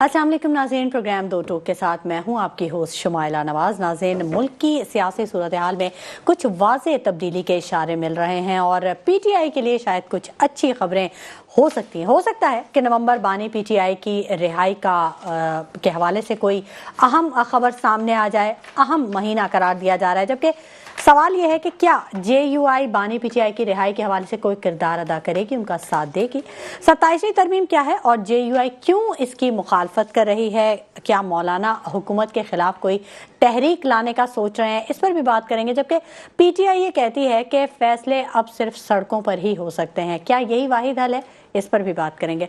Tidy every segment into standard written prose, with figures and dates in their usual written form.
अस्सलाम वालेकुम नाज़रीन, प्रोग्राम दो टोक के साथ मैं हूं आपकी होस्ट शुमाइला नवाज। नाज़रीन, मुल्क की सियासी सूरत हाल में कुछ वाज़ेह तब्दीली के इशारे मिल रहे हैं और पीटीआई के लिए शायद कुछ अच्छी खबरें हो सकती हैं। हो सकता है कि नवंबर बानी पीटीआई की रिहाई के हवाले से कोई अहम खबर सामने आ जाए, अहम महीना करार दिया जा रहा है, जबकि सवाल यह है कि क्या जेयूआई बानी पीटीआई की रिहाई के हवाले से कोई किरदार अदा करेगी, उनका साथ देगी। 27वीं तरमीम क्या है और जेयूआई क्यों इसकी मुखालफत कर रही है? क्या मौलाना हुकूमत के खिलाफ कोई तहरीक लाने का सोच रहे हैं? इस पर भी बात करेंगे। जबकि पीटीआई ये कहती है कि फैसले अब सिर्फ सड़कों पर ही हो सकते हैं। क्या यही वाहिद हल है? इस पर भी बात करेंगे।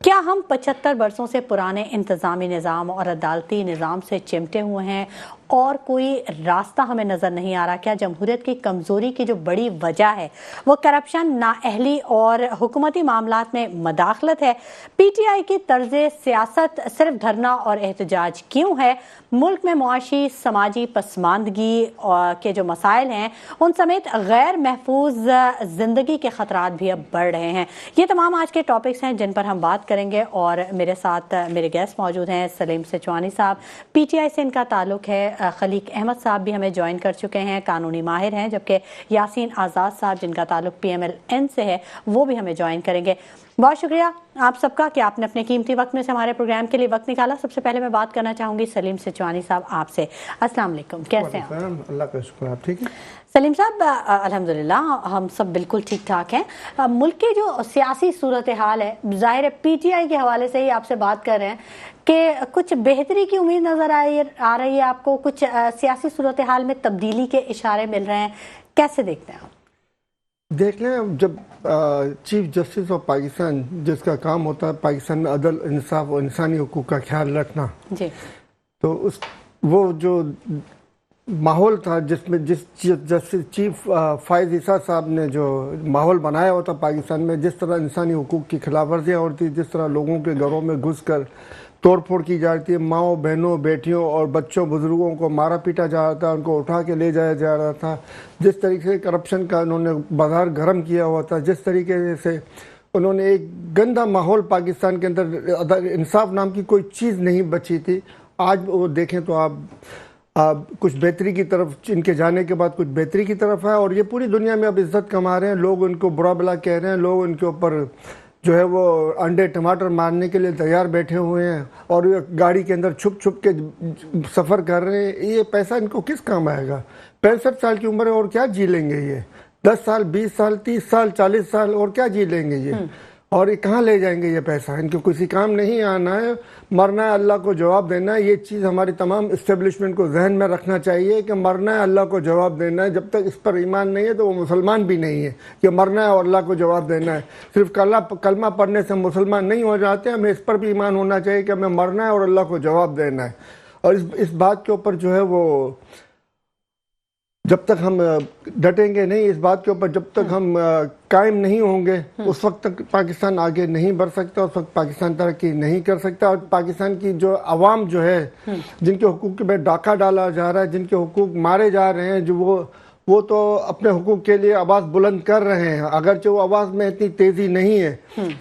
क्या हम 75 बरसों से पुराने इंतज़ामी निज़ाम और अदालती निज़ाम से चिमटे हुए हैं और कोई रास्ता हमें नज़र नहीं आ रहा? क्या जमहूरियत की कमज़ोरी की जो बड़ी वजह है वो करप्शन, नाअहली और हुकूमती मामलात में मदाखलत है? पीटीआई की तर्ज सियासत सिर्फ धरना और एहतजाज क्यों है? मुल्क में मुआशी समाजी पसमानदगी के जो मसाइल हैं उन समेत गैर महफूज ज़िंदगी के ख़तरात भी अब बढ़ रहे हैं। ये तमाम आज के टॉपिक्स हैं जिन पर हम बात करेंगे और मेरे साथ मेरे गेस्ट मौजूद हैं। सलीम सिचवानी साहब, पीटीआई से इनका ताल्लुक़ है। खलीक अहमद साहब भी हमें ज्वाइन कर चुके हैं, कानूनी माहिर हैं। जबकि यासीन आज़ाद साहब जिनका ताल्लुक़ PMLN से है वो भी हमें ज्वाइन करेंगे। बहुत शुक्रिया आप सबका कि आपने अपने कीमती वक्त में से हमारे प्रोग्राम के लिए वक्त निकाला। सबसे पहले मैं बात करना चाहूँगी सलीम सिचवानी साहब आपसे। अस्सलाम वालेकुम, कैसे हैं आप? अल्लाह का शुक्र, आप ठीक है? सलीम साहब, अल्हम्दुलिल्लाह हम सब बिल्कुल ठीक ठाक हैं। मुल्क की जो सियासी सूरत हाल है, ज़ाहिर है पीटीआई के हवाले से ही आपसे बात कर रहे हैं कि कुछ बेहतरी की उम्मीद नज़र आ रही है आपको? कुछ सियासी सूरत हाल में तब्दीली के इशारे मिल रहे हैं, कैसे देखते हैं आप? देख लें, जब चीफ जस्टिस ऑफ पाकिस्तान जिसका काम होता है पाकिस्तान में अदल, इंसाफ और इंसानी हुकूक का ख्याल रखना जी, तो वो जो माहौल था जिसमें जिस जस्टिस चीफ फायज ईसा साहब ने जो माहौल बनाया होता पाकिस्तान में, जिस तरह इंसानी हुकूक की खिलाफ वर्जियाँ होती, जिस तरह लोगों के घरों में घुस कर तोड़ फोड़ की जाती है, माओ बहनों बेटियों और बच्चों बुजुर्गों को मारा पीटा जा रहा था, उनको उठा के ले जाया जा रहा था, जिस तरीके से करप्शन का उन्होंने बाजार गर्म किया हुआ था, जिस तरीके से उन्होंने एक गंदा माहौल पाकिस्तान के अंदर, इंसाफ नाम की कोई चीज़ नहीं बची थी। आज वो देखें तो आप कुछ बेहतरी की तरफ, इनके जाने के बाद कुछ बेहतरी की तरफ है और ये पूरी दुनिया में अब इज्जत कमा रहे हैं। लोग उनको बुरा भला कह रहे हैं, लोग उनके ऊपर जो है वो अंडे टमाटर मारने के लिए तैयार बैठे हुए हैं और ये गाड़ी के अंदर छुप छुप के सफ़र कर रहे हैं। ये पैसा इनको किस काम आएगा? 65 साल की उम्र है और क्या जी लेंगे ये? 10 साल, 20 साल, 30 साल, 40 साल और क्या जी लेंगे ये? और ये कहाँ ले जाएंगे ये पैसा? इनको किसी काम नहीं आना है, मरना है, अल्लाह को जवाब देना है। ये चीज़ हमारी तमाम इस्टेब्लिशमेंट को जहन में रखना चाहिए कि मरना है, अल्लाह को जवाब देना है। जब तक इस पर ईमान नहीं है तो वो मुसलमान भी नहीं है कि मरना है और अल्लाह को जवाब देना है। सिर्फ कलमा पढ़ने से मुसलमान नहीं हो जाते, हमें इस पर भी ईमान होना चाहिए कि हमें मरना है और अल्लाह को जवाब देना है। और इस बात के ऊपर जो है वो जब तक हम डटेंगे नहीं, इस बात के ऊपर जब तक हम कायम नहीं होंगे, उस वक्त तक पाकिस्तान आगे नहीं बढ़ सकता, उस वक्त पाकिस्तान तरक्की नहीं कर सकता। और पाकिस्तान की जो आवाम जो है, जिनके हुकूक पे डाका डाला जा रहा है, जिनके हुकूक मारे जा रहे हैं, जो वो तो अपने हुकूक के लिए आवाज़ बुलंद कर रहे हैं, अगरचे वो आवाज़ में इतनी तेज़ी नहीं है,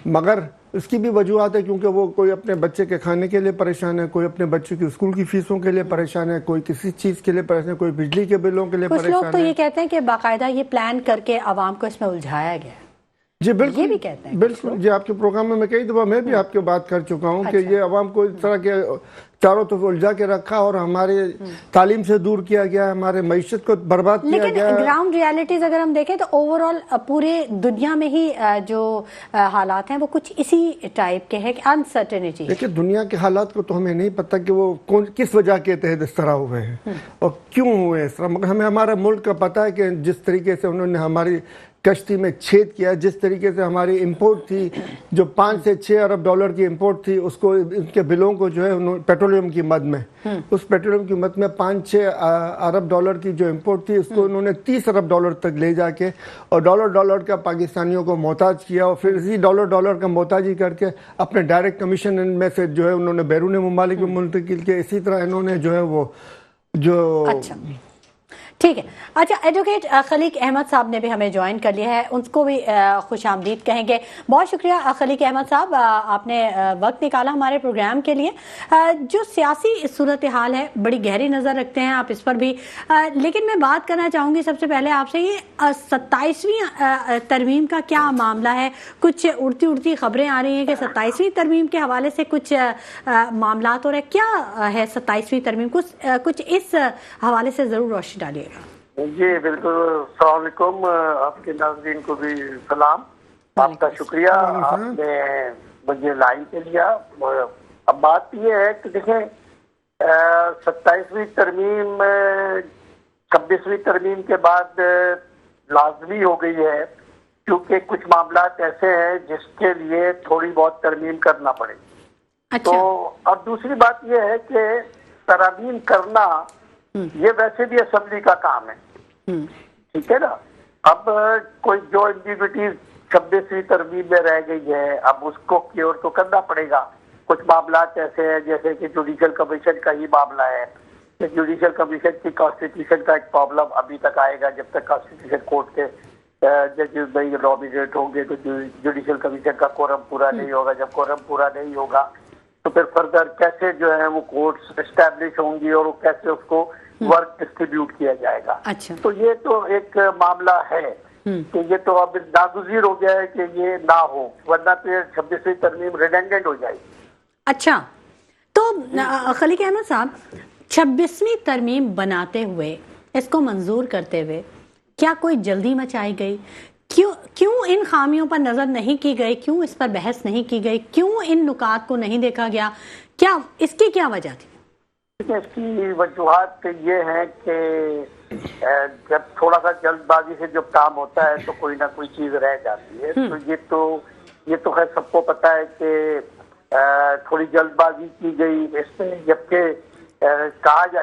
मगर इसकी भी वजूहत है क्योंकि वो कोई अपने बच्चे के खाने के लिए परेशान है, कोई अपने बच्चों की स्कूल की फीसों के लिए परेशान है, कोई किसी चीज़ के लिए परेशान है, कोई बिजली के बिलों के लिए परेशान है। कुछ लोग तो ये कहते हैं कि बाकायदा ये प्लान करके आवाम को इसमें उलझाया गया। जी बिल्कुल, ये भी कहते हैं बिल्कुल जी। आपके प्रोग्राम में मैं कई दफा मैं भी आपके बात कर चुका हूँ कि ये आवाम को इस तरह के चारों तरफ उलझा के रखा और हमारे तालीम से दूर किया गया, हमारे मईशत को बर्बाद किया गया। लेकिन ग्राउंड रियलिटीज अगर हम देखें तो ओवरऑल पूरे दुनिया में ही जो हालात हैं वो कुछ इसी टाइप के हैं कि अनसर्टेनिटी। देखिए, दुनिया के हालात को तो हमें नहीं पता कि वो किस वजह के तहत इस तरह हुए हैं और क्यों हुए इस तरह, मगर हमें हमारा मुल्क का पता है कि जिस तरीके से उन्होंने हमारी कश्ती में छेद किया, जिस तरीके से हमारी इंपोर्ट थी जो 5 से 6 अरब डॉलर की इंपोर्ट थी, उसको इनके बिलों को जो है पेट्रोलियम की मद में, उस पेट्रोलियम की मद में 5-6 अरब डॉलर की जो इंपोर्ट थी उसको उन्होंने 30 अरब डॉलर तक ले जाके और डॉलर का पाकिस्तानियों को मोहताज किया और फिर इसी डॉलर का मोहताजी करके अपने डायरेक्ट कमीशन में से जो है उन्होंने बैरून ममालिक में मुंतकिल किया। इसी तरह इन्होंने जो है वो जो अच्छा ٹھیک ہے. اچھا ایڈوکیٹ خلیق احمد صاحب نے بھی ہمیں جوائن کر لیا ہے, ان کو بھی خوش آمدید کہیں گے. بہت شکریہ خلیق احمد صاحب, آپ نے وقت نکالا ہمارے پروگرام کے لیے. جو سیاسی صورتحال ہے بڑی گہری نظر رکھتے ہیں آپ اس پر بھی, لیکن میں بات کرنا چاہوں گی سب سے پہلے آپ سے, یہ 27ویں ترمیم کا کیا معاملہ ہے؟ کچھ اڑتی خبریں آ رہی ہیں کہ 27ویں ترمیم کے حوالے سے کچھ معاملات ہو رہے, کیا ہے 27ویں ترمیم؟ کچھ اس حوالے سے ضرور روشنی ڈالیے گا. جی بالکل. السلام علیکم, آپ کے ناظرین کو بھی سلام. آپ کا شکریہ, آپ نے مجھے لائن کے لیا. اب بات یہ ہے کہ دیکھیں 27ویں ترمیم 26ویں ترمیم کے بعد لازمی ہو گئی ہے, کیونکہ کچھ معاملات ایسے ہیں جس کے لیے تھوڑی بہت ترمیم کرنا پڑے. تو اب دوسری بات یہ ہے کہ ترامیم کرنا یہ ویسے بھی اسمبلی کا کام ہے, ٹھیک ہے نا. اب کوئی جو ایمبیگوٹیز 26ویں ترمیم میں رہ گئی ہے, اب اس کو کیور تو کرنا پڑے گا. کچھ معاملات ایسے ہیں جیسے کہ جوڈیشل کمیشن کا ہی معاملہ ہے, کہ جوڈیشل کمیشن کی کانسٹیٹیوشن کا ایک پرابلم ابھی تک آئے گا. جب تک کانسٹیٹیوشن کورٹ کے ججز نہیں نامینیٹ ہوں گے تو جوڈیشل کمیشن کا کورم پورا نہیں ہوگا. جب کورم پورا نہیں ہوگا تو پھر فردر کیسے جو ہے وہ کورٹس اسٹیبلش ہوں گی اور وہ کیسے اس کو ورک ڈسٹریبیوٹ کیا جائے گا. تو یہ تو ایک معاملہ ہے کہ یہ تو اب ناگزیر ہو گیا ہے کہ یہ نہ ہو, ورنہ پھر 26ویں ترمیم ریڈنڈنٹ ہو جائے گی. اچھا, تو خلیق احمد صاحب 26ویں ترمیم بناتے ہوئے, اس کو منظور کرتے ہوئے کیا کوئی جلدی مچائی گئی؟ کیوں ان خامیوں پر نظر نہیں کی گئی؟ کیوں اس پر بحث نہیں کی گئی؟ کیوں ان نکات کو نہیں دیکھا گیا؟ کیا اس کی کیا وجہ تھی؟ اس کی وجوہات یہ ہیں کہ جب تھوڑا سا جلد بازی سے جب کام ہوتا ہے تو کوئی نہ کوئی چیز رہ جاتی ہے. تو یہ تو خیر سب کو پتا ہے کہ تھوڑی جلد بازی کی گئی اس میں, جبکہ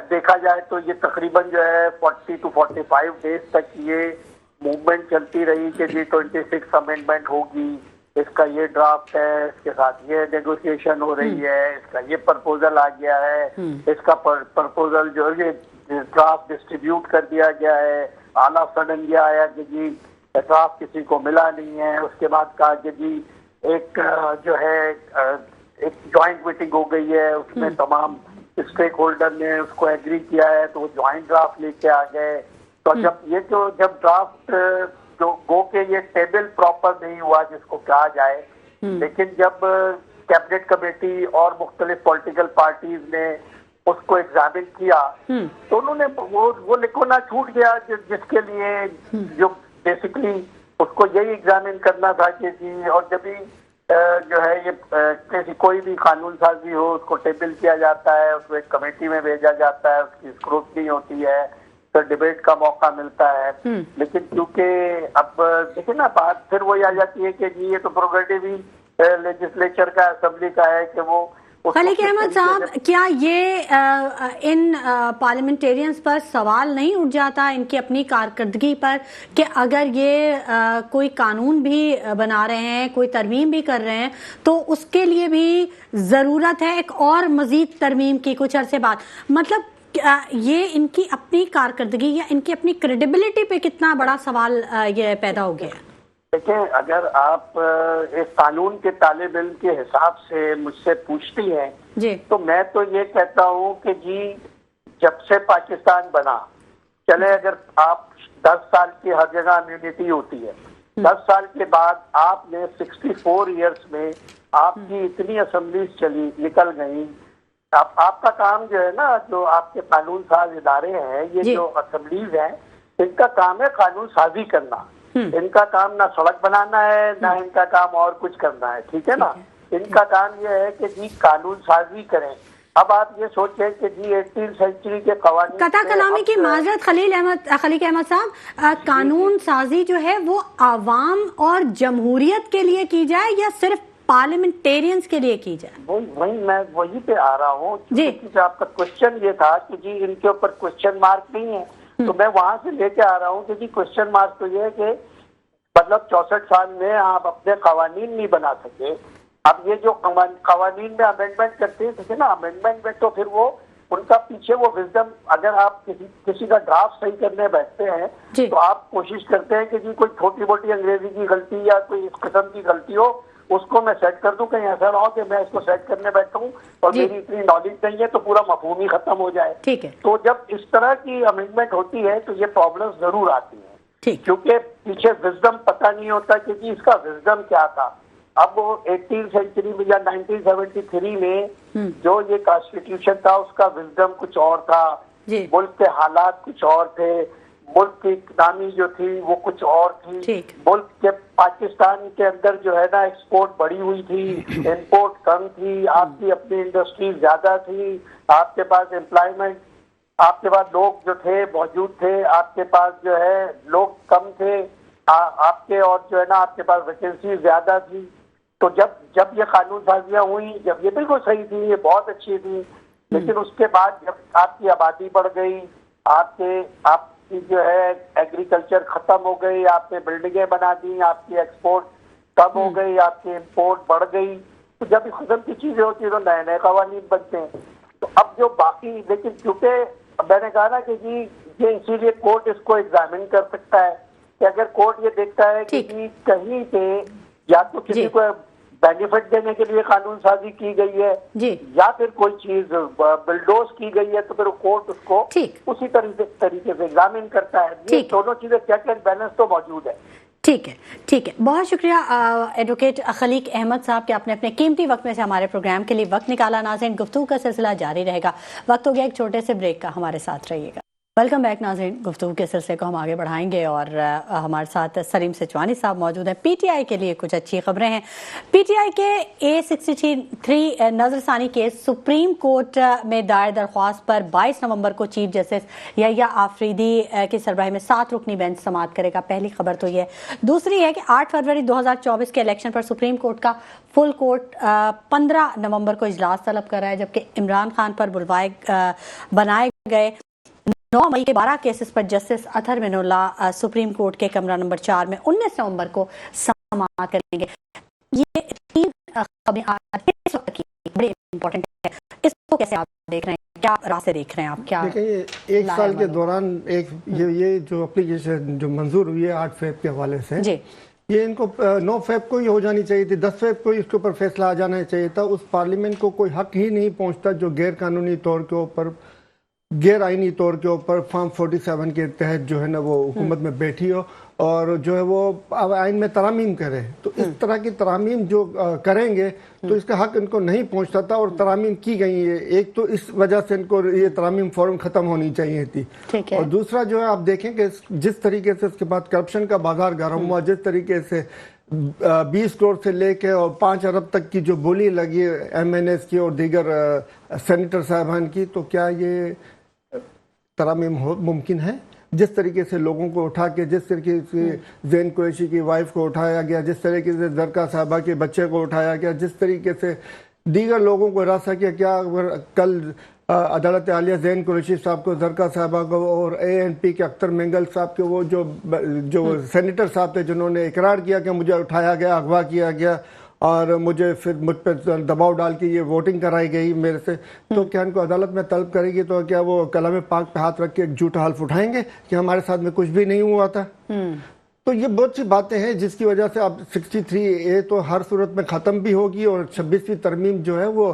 دیکھا جائے تو یہ تقریباً جو ہے 40 to 45 ڈیز تک یہ موومنٹ چلتی رہی کہ جی 26 امینڈمنٹ ہوگی, اس کا یہ ڈرافٹ ہے, اس کے ساتھ یہ نیگوشیشن ہو رہی ہے, اس کا یہ پرپوزل آ گیا ہے, اس کا پرپوزل جو ہے ڈرافٹ ڈسٹریبیوٹ کر دیا گیا ہے. اعلیٰ سڈن یہ آیا کہ جی ڈرافٹ کسی کو ملا نہیں ہے. اس کے بعد کہا کہ جی ایک جو ہے ایک جوائنٹ میٹنگ ہو گئی ہے, اس میں تمام اسٹیک ہولڈر نے اس کو ایگری کیا ہے تو وہ جوائنٹ ڈرافٹ لے کے آ گئے. تو جب ڈرافٹ جو گو کہ یہ ٹیبل پراپر نہیں ہوا جس کو کہا جائے, لیکن جب کیبنٹ کمیٹی اور مختلف پولیٹیکل پارٹیز نے اس کو ایگزامن کیا تو انہوں نے وہ لکھونا چھوٹ گیا جس کے لیے جو بیسیکلی اس کو یہی ایگزامن کرنا تھا کہ جی, اور جب بھی جو ہے یہ کوئی بھی قانون سازی ہو اس کو ٹیبل کیا جاتا ہے, اس کو ایک کمیٹی میں بھیجا جاتا ہے, اس کی اسکروٹنی ہوتی ہے, پھر ڈیبیٹ کا موقع ملتا ہے. لیکن کیونکہ اب دیکھیں نا بات پھر وہی آ جاتی ہے کہ جی یہ تو پروگریٹو ہی لیجسلیچر کا, اسمبلی کا ہے کہ وہ. خلیق احمد صاحب, کیا یہ ان پارلیمنٹیرینز پر سوال نہیں اٹھ جاتا ان کی اپنی کارکردگی پر کہ اگر یہ کوئی قانون بھی بنا رہے ہیں, کوئی ترمیم بھی کر رہے ہیں, تو اس کے لیے بھی ضرورت ہے ایک اور مزید ترمیم کی کچھ عرصے بعد؟ مطلب یہ ان کی اپنی کارکردگی یا ان کی اپنی کریڈیبلٹی پہ کتنا بڑا سوال یہ پیدا ہو گیا ہے؟ دیکھیں, اگر آپ ایک قانون کے طالب علم کے حساب سے مجھ سے پوچھتی ہیں جی, تو میں تو یہ کہتا ہوں کہ جی جب سے پاکستان بنا, چلے اگر آپ 10 سال کی ہر جگہ امیونٹی ہوتی ہے, 10 سال کے بعد آپ نے 64 ایئرس میں آپ کی اتنی اسمبلیز چلی نکل گئی. آپ کا کام جو ہے نا, جو آپ کے قانون ساز ادارے ہیں, یہ جو اسمبلیز ہیں, ان کا کام ہے قانون سازی کرنا. ان کا کام نہ سڑک بنانا ہے, نہ ان کا کام اور کچھ کرنا ہے, ٹھیک ہے نا. ان کا کام یہ ہے کہ جی قانون سازی کریں. اب آپ یہ سوچیں کہ جی 18 سینچری کے قوانین, قطع کلامی کی معذرت خلیق احمد صاحب, قانون سازی جو ہے وہ عوام اور جمہوریت کے لیے کی جائے یا صرف پارلیمنٹیرینز کے لیے کی جائے؟ وہی میں وہی پہ آ رہا ہوں جی. آپ کا کوشچن یہ تھا کہ جی ان کے اوپر کوشچن مارک نہیں ہے, تو میں وہاں سے لے کے آ رہا ہوں کہ جی کوشچن مارک تو یہ ہے کہ مطلب 64 سال میں آپ اپنے قوانین نہیں بنا سکے. اب یہ جو قوانین میں امینڈمنٹ کرتے ہیں, دیکھیں نا, امینڈمنٹ میں تو پھر وہ ان کا پیچھے وہ وزڈم، اگر آپ کسی کا ڈرافٹ صحیح کرنے بیٹھتے ہیں جی تو آپ کوشش کرتے ہیں کہ جی کوئی چھوٹی موٹی انگریزی کی غلطی یا کوئی اس قسم کی غلطی ہو اس کو میں سیٹ کر دوں، کہیں ایسا نہ ہو کہ میں اس کو سیٹ کرنے بیٹھا ہوں اور جی میری اتنی نالج نہیں ہے تو پورا مفہوم ہی ختم ہو جائے. ٹھیک ہے تو جب اس طرح کی امینڈمنٹ ہوتی ہے تو یہ پرابلمز ضرور آتی ہیں، ٹھیک کیونکہ پیچھے وزڈم پتہ نہیں ہوتا کہ جی اس کا وزڈم کیا تھا. اب وہ 18 سینچری میں یا 1973 میں جو یہ کانسٹیٹیوشن تھا اس کا وزڈم کچھ اور تھا، جی ملک کے حالات کچھ اور تھے، ملک کی اکنامی جو تھی وہ کچھ اور تھی، ٹھیک ملک کے پاکستان کے اندر جو ہے نا ایکسپورٹ بڑی ہوئی تھی، امپورٹ کم تھی، آپ کی اپنی انڈسٹری زیادہ تھی، آپ کے پاس امپلائمنٹ، آپ کے پاس لوگ جو تھے موجود تھے، آپ کے پاس جو ہے لوگ کم تھے، آپ کے اور جو ہے نا آپ کے پاس ویکینسی زیادہ تھی. تو جب یہ قانون سازیاں ہوئی، جب یہ بالکل صحیح تھی، یہ بہت اچھی تھی، لیکن اس کے بعد جب آپ کی آبادی بڑھ گئی، آپ کی جو ہے ایگریکلچر ختم ہو گئی، آپ نے بلڈنگیں بنا دی، آپ کی ایکسپورٹ کم ہو گئی، آپ کی امپورٹ بڑھ گئی، تو جب اس قسم کی چیزیں ہوتی ہیں تو نئے نئے قوانین بنتے ہیں. تو اب جو باقی، لیکن کیونکہ میں نے کہا نا کہ جی یہ اسی لیے کورٹ اس کو ایگزامن کر سکتا ہے کہ اگر کورٹ یہ دیکھتا ہے کہ جی کہیں پہ یا تو کسی کو بینیفٹ دینے کے لیے قانون سازی کی گئی ہے جی یا پھر کوئی چیز بلڈوز کی گئی ہے تو پھر کورٹ اس کو ٹھیک اسی طریقے سے ایگزامن کرتا ہے. یہ دونوں چیزیں چیک اینڈ بیلنس تو موجود ہے. ٹھیک ہے ٹھیک ہے. بہت شکریہ ایڈوکیٹ خلیق احمد صاحب کہ آپ نے اپنے قیمتی وقت میں سے ہمارے پروگرام کے لیے وقت نکالا. ناظرین گفتگو کا سلسلہ جاری رہے گا، وقت ہو گیا ایک چھوٹے سے بریک کا، ہمارے ساتھ رہیے گا. ویلکم بیک ناظرین. گفتگو کے سلسلے کو ہم آگے بڑھائیں گے اور ہمارے ساتھ سلیم سچوانی صاحب موجود ہیں. پی ٹی آئی کے لیے کچھ اچھی خبریں ہیں. پی ٹی آئی کے A63 نظر ثانی کیس سپریم کورٹ میں دائر درخواست پر 22 نومبر کو چیف جسٹس یحییٰ آفریدی کی سربراہی میں 7 رکنی بینچ سماعت کرے گا. پہلی خبر تو یہ ہے. دوسری ہے کہ 8 فروری 2024 کے الیکشن پر سپریم کورٹ کا فل کورٹ 15 نومبر کو اجلاس طلب کر رہا ہے، جبکہ عمران خان پر بنائے گئے 9 مئی کے 12 کیسز پر جسٹس اطہر من اللہ سپریم کورٹ کے کمرہ نمبر 4 میں 19 نومبر کو سماعت کریں گے. یہ 3 خبریں اس وقت کی بڑی امپورٹنٹ ہے. اس کو کیسے آپ دیکھ رہے ہیں، کیا راستے دیکھ رہے ہیں آپ؟ کیا دیکھیں، ایک سال کے دوران یہ جو اپلیکیشن جو منظور ہوئی ہے 8 فیب کے حوالے سے، جی یہ ان کو 9 فیب کو ہی ہو جانی چاہیے تھی، 10 فیب کو اس کے اوپر فیصلہ آ جانا چاہیے تھا. اس پارلیمنٹ کو کوئی حق ہی نہیں پہنچتا جو غیر قانونی طور کے اوپر، غیر آئینی طور کے اوپر فارم 47 کے تحت جو ہے نا وہ حکومت میں بیٹھی ہو اور جو ہے وہ آئین میں ترامیم کرے. تو اس طرح کی ترامیم جو کریں گے تو اس کا حق ان کو نہیں پہنچتا تھا، اور ترامیم کی گئی ہے. ایک تو اس وجہ سے ان کو یہ ترامیم فوراً ختم ہونی چاہیے تھی، اور دوسرا جو ہے آپ دیکھیں کہ جس طریقے سے اس کے بعد کرپشن کا بازار گرم ہوا، جس طریقے سے 20 کروڑ سے لے کے اور 5 ارب تک کی جو بولی لگی ایم این ایس کی اور دیگر سینیٹر صاحبان کی، تو کیا یہ ترامیم ممکن ہے؟ جس طریقے سے لوگوں کو اٹھا کے، جس طریقے سے زین قریشی کی وائف کو اٹھایا گیا، جس طریقے سے زرقا صاحبہ کے بچے کو اٹھایا گیا، جس طریقے سے دیگر لوگوں کو ہراساں کیا، کیا کل عدالت عالیہ زین قریشی صاحب کو، زرقا صاحبہ کو اور ANP کے اختر مینگل صاحب کے، وہ جو سینیٹر صاحب تھے جنہوں نے اقرار کیا کہ مجھے اٹھایا گیا، اغوا کیا گیا اور مجھ پہ دباؤ ڈال کے یہ ووٹنگ کرائی گئی میرے سے، تو کیا ان کو عدالت میں طلب کرے گی تو کیا وہ کلام پاک پہ ہاتھ رکھ کے ایک جھوٹا حلف اٹھائیں گے کہ ہمارے ساتھ میں کچھ بھی نہیں ہوا تھا؟ تو یہ بہت سی باتیں ہیں جس کی وجہ سے اب 63A تو ہر صورت میں ختم بھی ہوگی، اور 26ویں ترمیم جو ہے وہ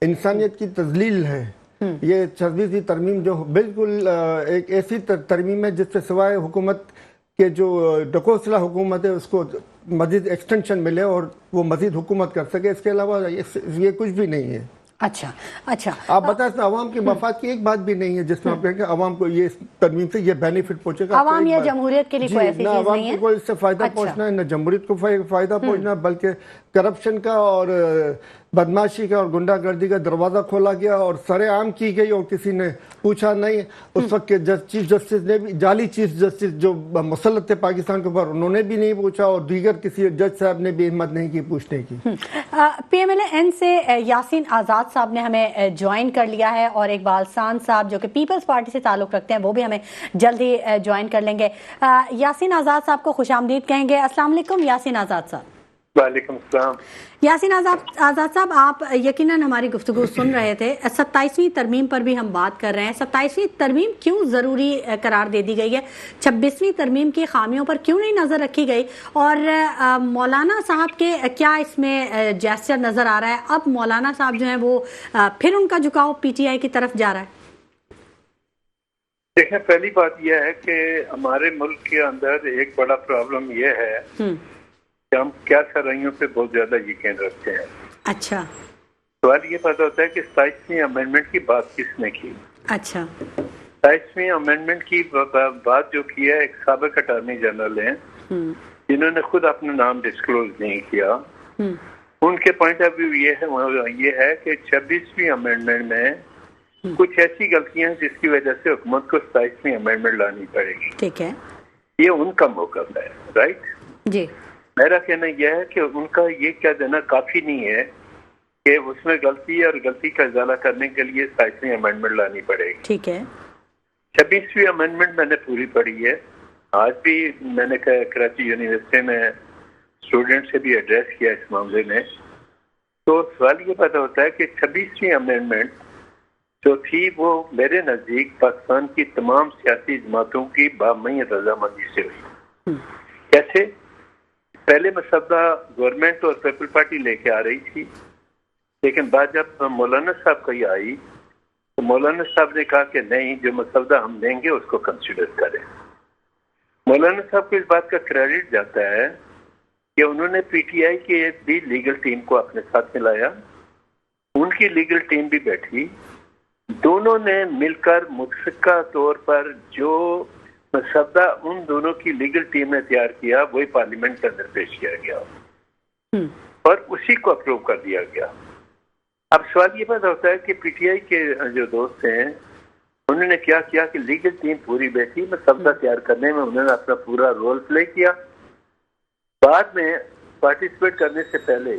انسانیت کی تذلیل ہے. یہ 26ویں ترمیم جو بالکل ایک ایسی ترمیم ہے جس سے سوائے حکومت کہ جو ڈکوسلا حکومت ہے اس کو مزید ایکسٹینشن ملے اور وہ مزید حکومت کر سکے، اس کے علاوہ یہ کچھ بھی نہیں ہے. اچھا آپ بتائیں اس میں عوام کے مفاد کی ایک بات بھی نہیں ہے جس میں آپ کہیں کہ عوام کو یہ ترمیم سے یہ بینیفٹ پہنچے گا. عوام یا جمہوریت کے لیے کوئی ایسی چیز نہیں ہے، نہ عوام کو کوئی اس سے فائدہ پہنچنا ہے، نہ جمہوریت کو فائدہ پہنچنا، بلکہ کرپشن کا اور بدماشی کا اور گنڈا گردی کا دروازہ کھولا گیا اور سرے عام کی گئی، اور کسی نے پوچھا نہیں. اس وقت کے چیف جسٹس نے بھی، جعلی چیف جسٹس جو مسلط تھے پاکستان کے اوپر، انہوں نے بھی نہیں پوچھا، اور دیگر کسی جج صاحب نے بھی ہمت نہیں کی پوچھنے کی. PMLN سے یاسین آزاد صاحب نے ہمیں جوائن کر لیا ہے، اور اقبال سان صاحب جو کہ پیپلز پارٹی سے تعلق رکھتے ہیں وہ بھی ہمیں جلد ہی جوائن کر لیں گے. یاسین آزاد صاحب کو خوش آمدید کہیں گے. السلام علیکم یاسین آزاد صاحب. वालेकुम सलाम। यासीन आज़ाद साहब, आप यकीनन हमारी गुफ्तगू सुन रहे थे। 27वीं तरमीम पर भी हम बात कर रहे हैं। 27वीं तरमीम क्यों ज़रूरी करार दे दी गई है? 26वीं तरमीम की खामियों पर क्यों नहीं नज़र रखी गई? और मौलाना साहब के क्या इसमें जेस्चर नज़र आ रहा है? अब मौलाना साहब जो हैं वो फिर उनका झुकाव PTI की तरफ जा रहा है। देखें, पहली बात यह है कि हमारे मुल्क के अंदर एक बड़ा प्रॉब्लम यह है कि हम क्या सरइयों पे बहुत ज्यादा यकीन रखते हैं। अच्छा, सवाल ये पैदा होता है कि 27वीं अमेंडमेंट की बात किसने की? अच्छा, 27वीं अमेंडमेंट की बात जो की है एक साबिक अटॉर्नी जनरल हैं जिन्होंने खुद अपना नाम डिस्क्लोज नहीं किया। उनके पॉइंट ऑफ व्यू ये है कि 26वीं अमेंडमेंट में कुछ ऐसी गलतियां हैं जिसकी वजह से हुकूमत को 27वीं अमेंडमेंट लानी पड़ेगी। ठीक है, ये उनका मौक़िफ़ है, राइट जी। मेरा कहना यह है कि उनका ये कह देना काफी नहीं है कि उसमें गलती है और गलती का इजाला करने के लिए 27वीं अमेंडमेंट लानी पड़ेगी। ठीक है, 26वीं अमेंडमेंट मैंने पूरी पढ़ी है। आज भी मैंने कराची यूनिवर्सिटी में स्टूडेंट से भी एड्रेस किया इस मामले में। तो सवाल ये पैदा होता है कि 26वीं अमेंडमेंट जो थी वो मेरे नज़दीक पाकिस्तान की तमाम सियासी जमातों की बामई रजामंदी से हुई। कैसे? पहले मसौदा गवर्नमेंट और पीपल पार्टी लेके आ रही थी, लेकिन बाद जब मौलाना साहब कही आई तो मौलाना साहब ने कहा कि नहीं, जो मसौदा हम देंगे उसको कंसिडर करें। मौलाना साहब को इस बात का क्रेडिट जाता है कि उन्होंने PTI के भी लीगल टीम को अपने साथ मिलाया, उनकी लीगल टीम भी बैठी, दोनों ने मिलकर मुतफ़िक़ा तौर पर जो मसौदा उन दोनों की लीगल टीम ने तैयार किया वही पार्लियामेंट के अंदर पेश किया गया और उसी को अप्रूव कर दिया गया। अब सवाल ये पैदा होता है कि PTI के जो दोस्त हैं उन्होंने क्या किया कि लीगल टीम पूरी बैठी, मसौदा तैयार करने में उन्होंने अपना पूरा रोल प्ले किया। बाद में पार्टिसिपेट करने से पहले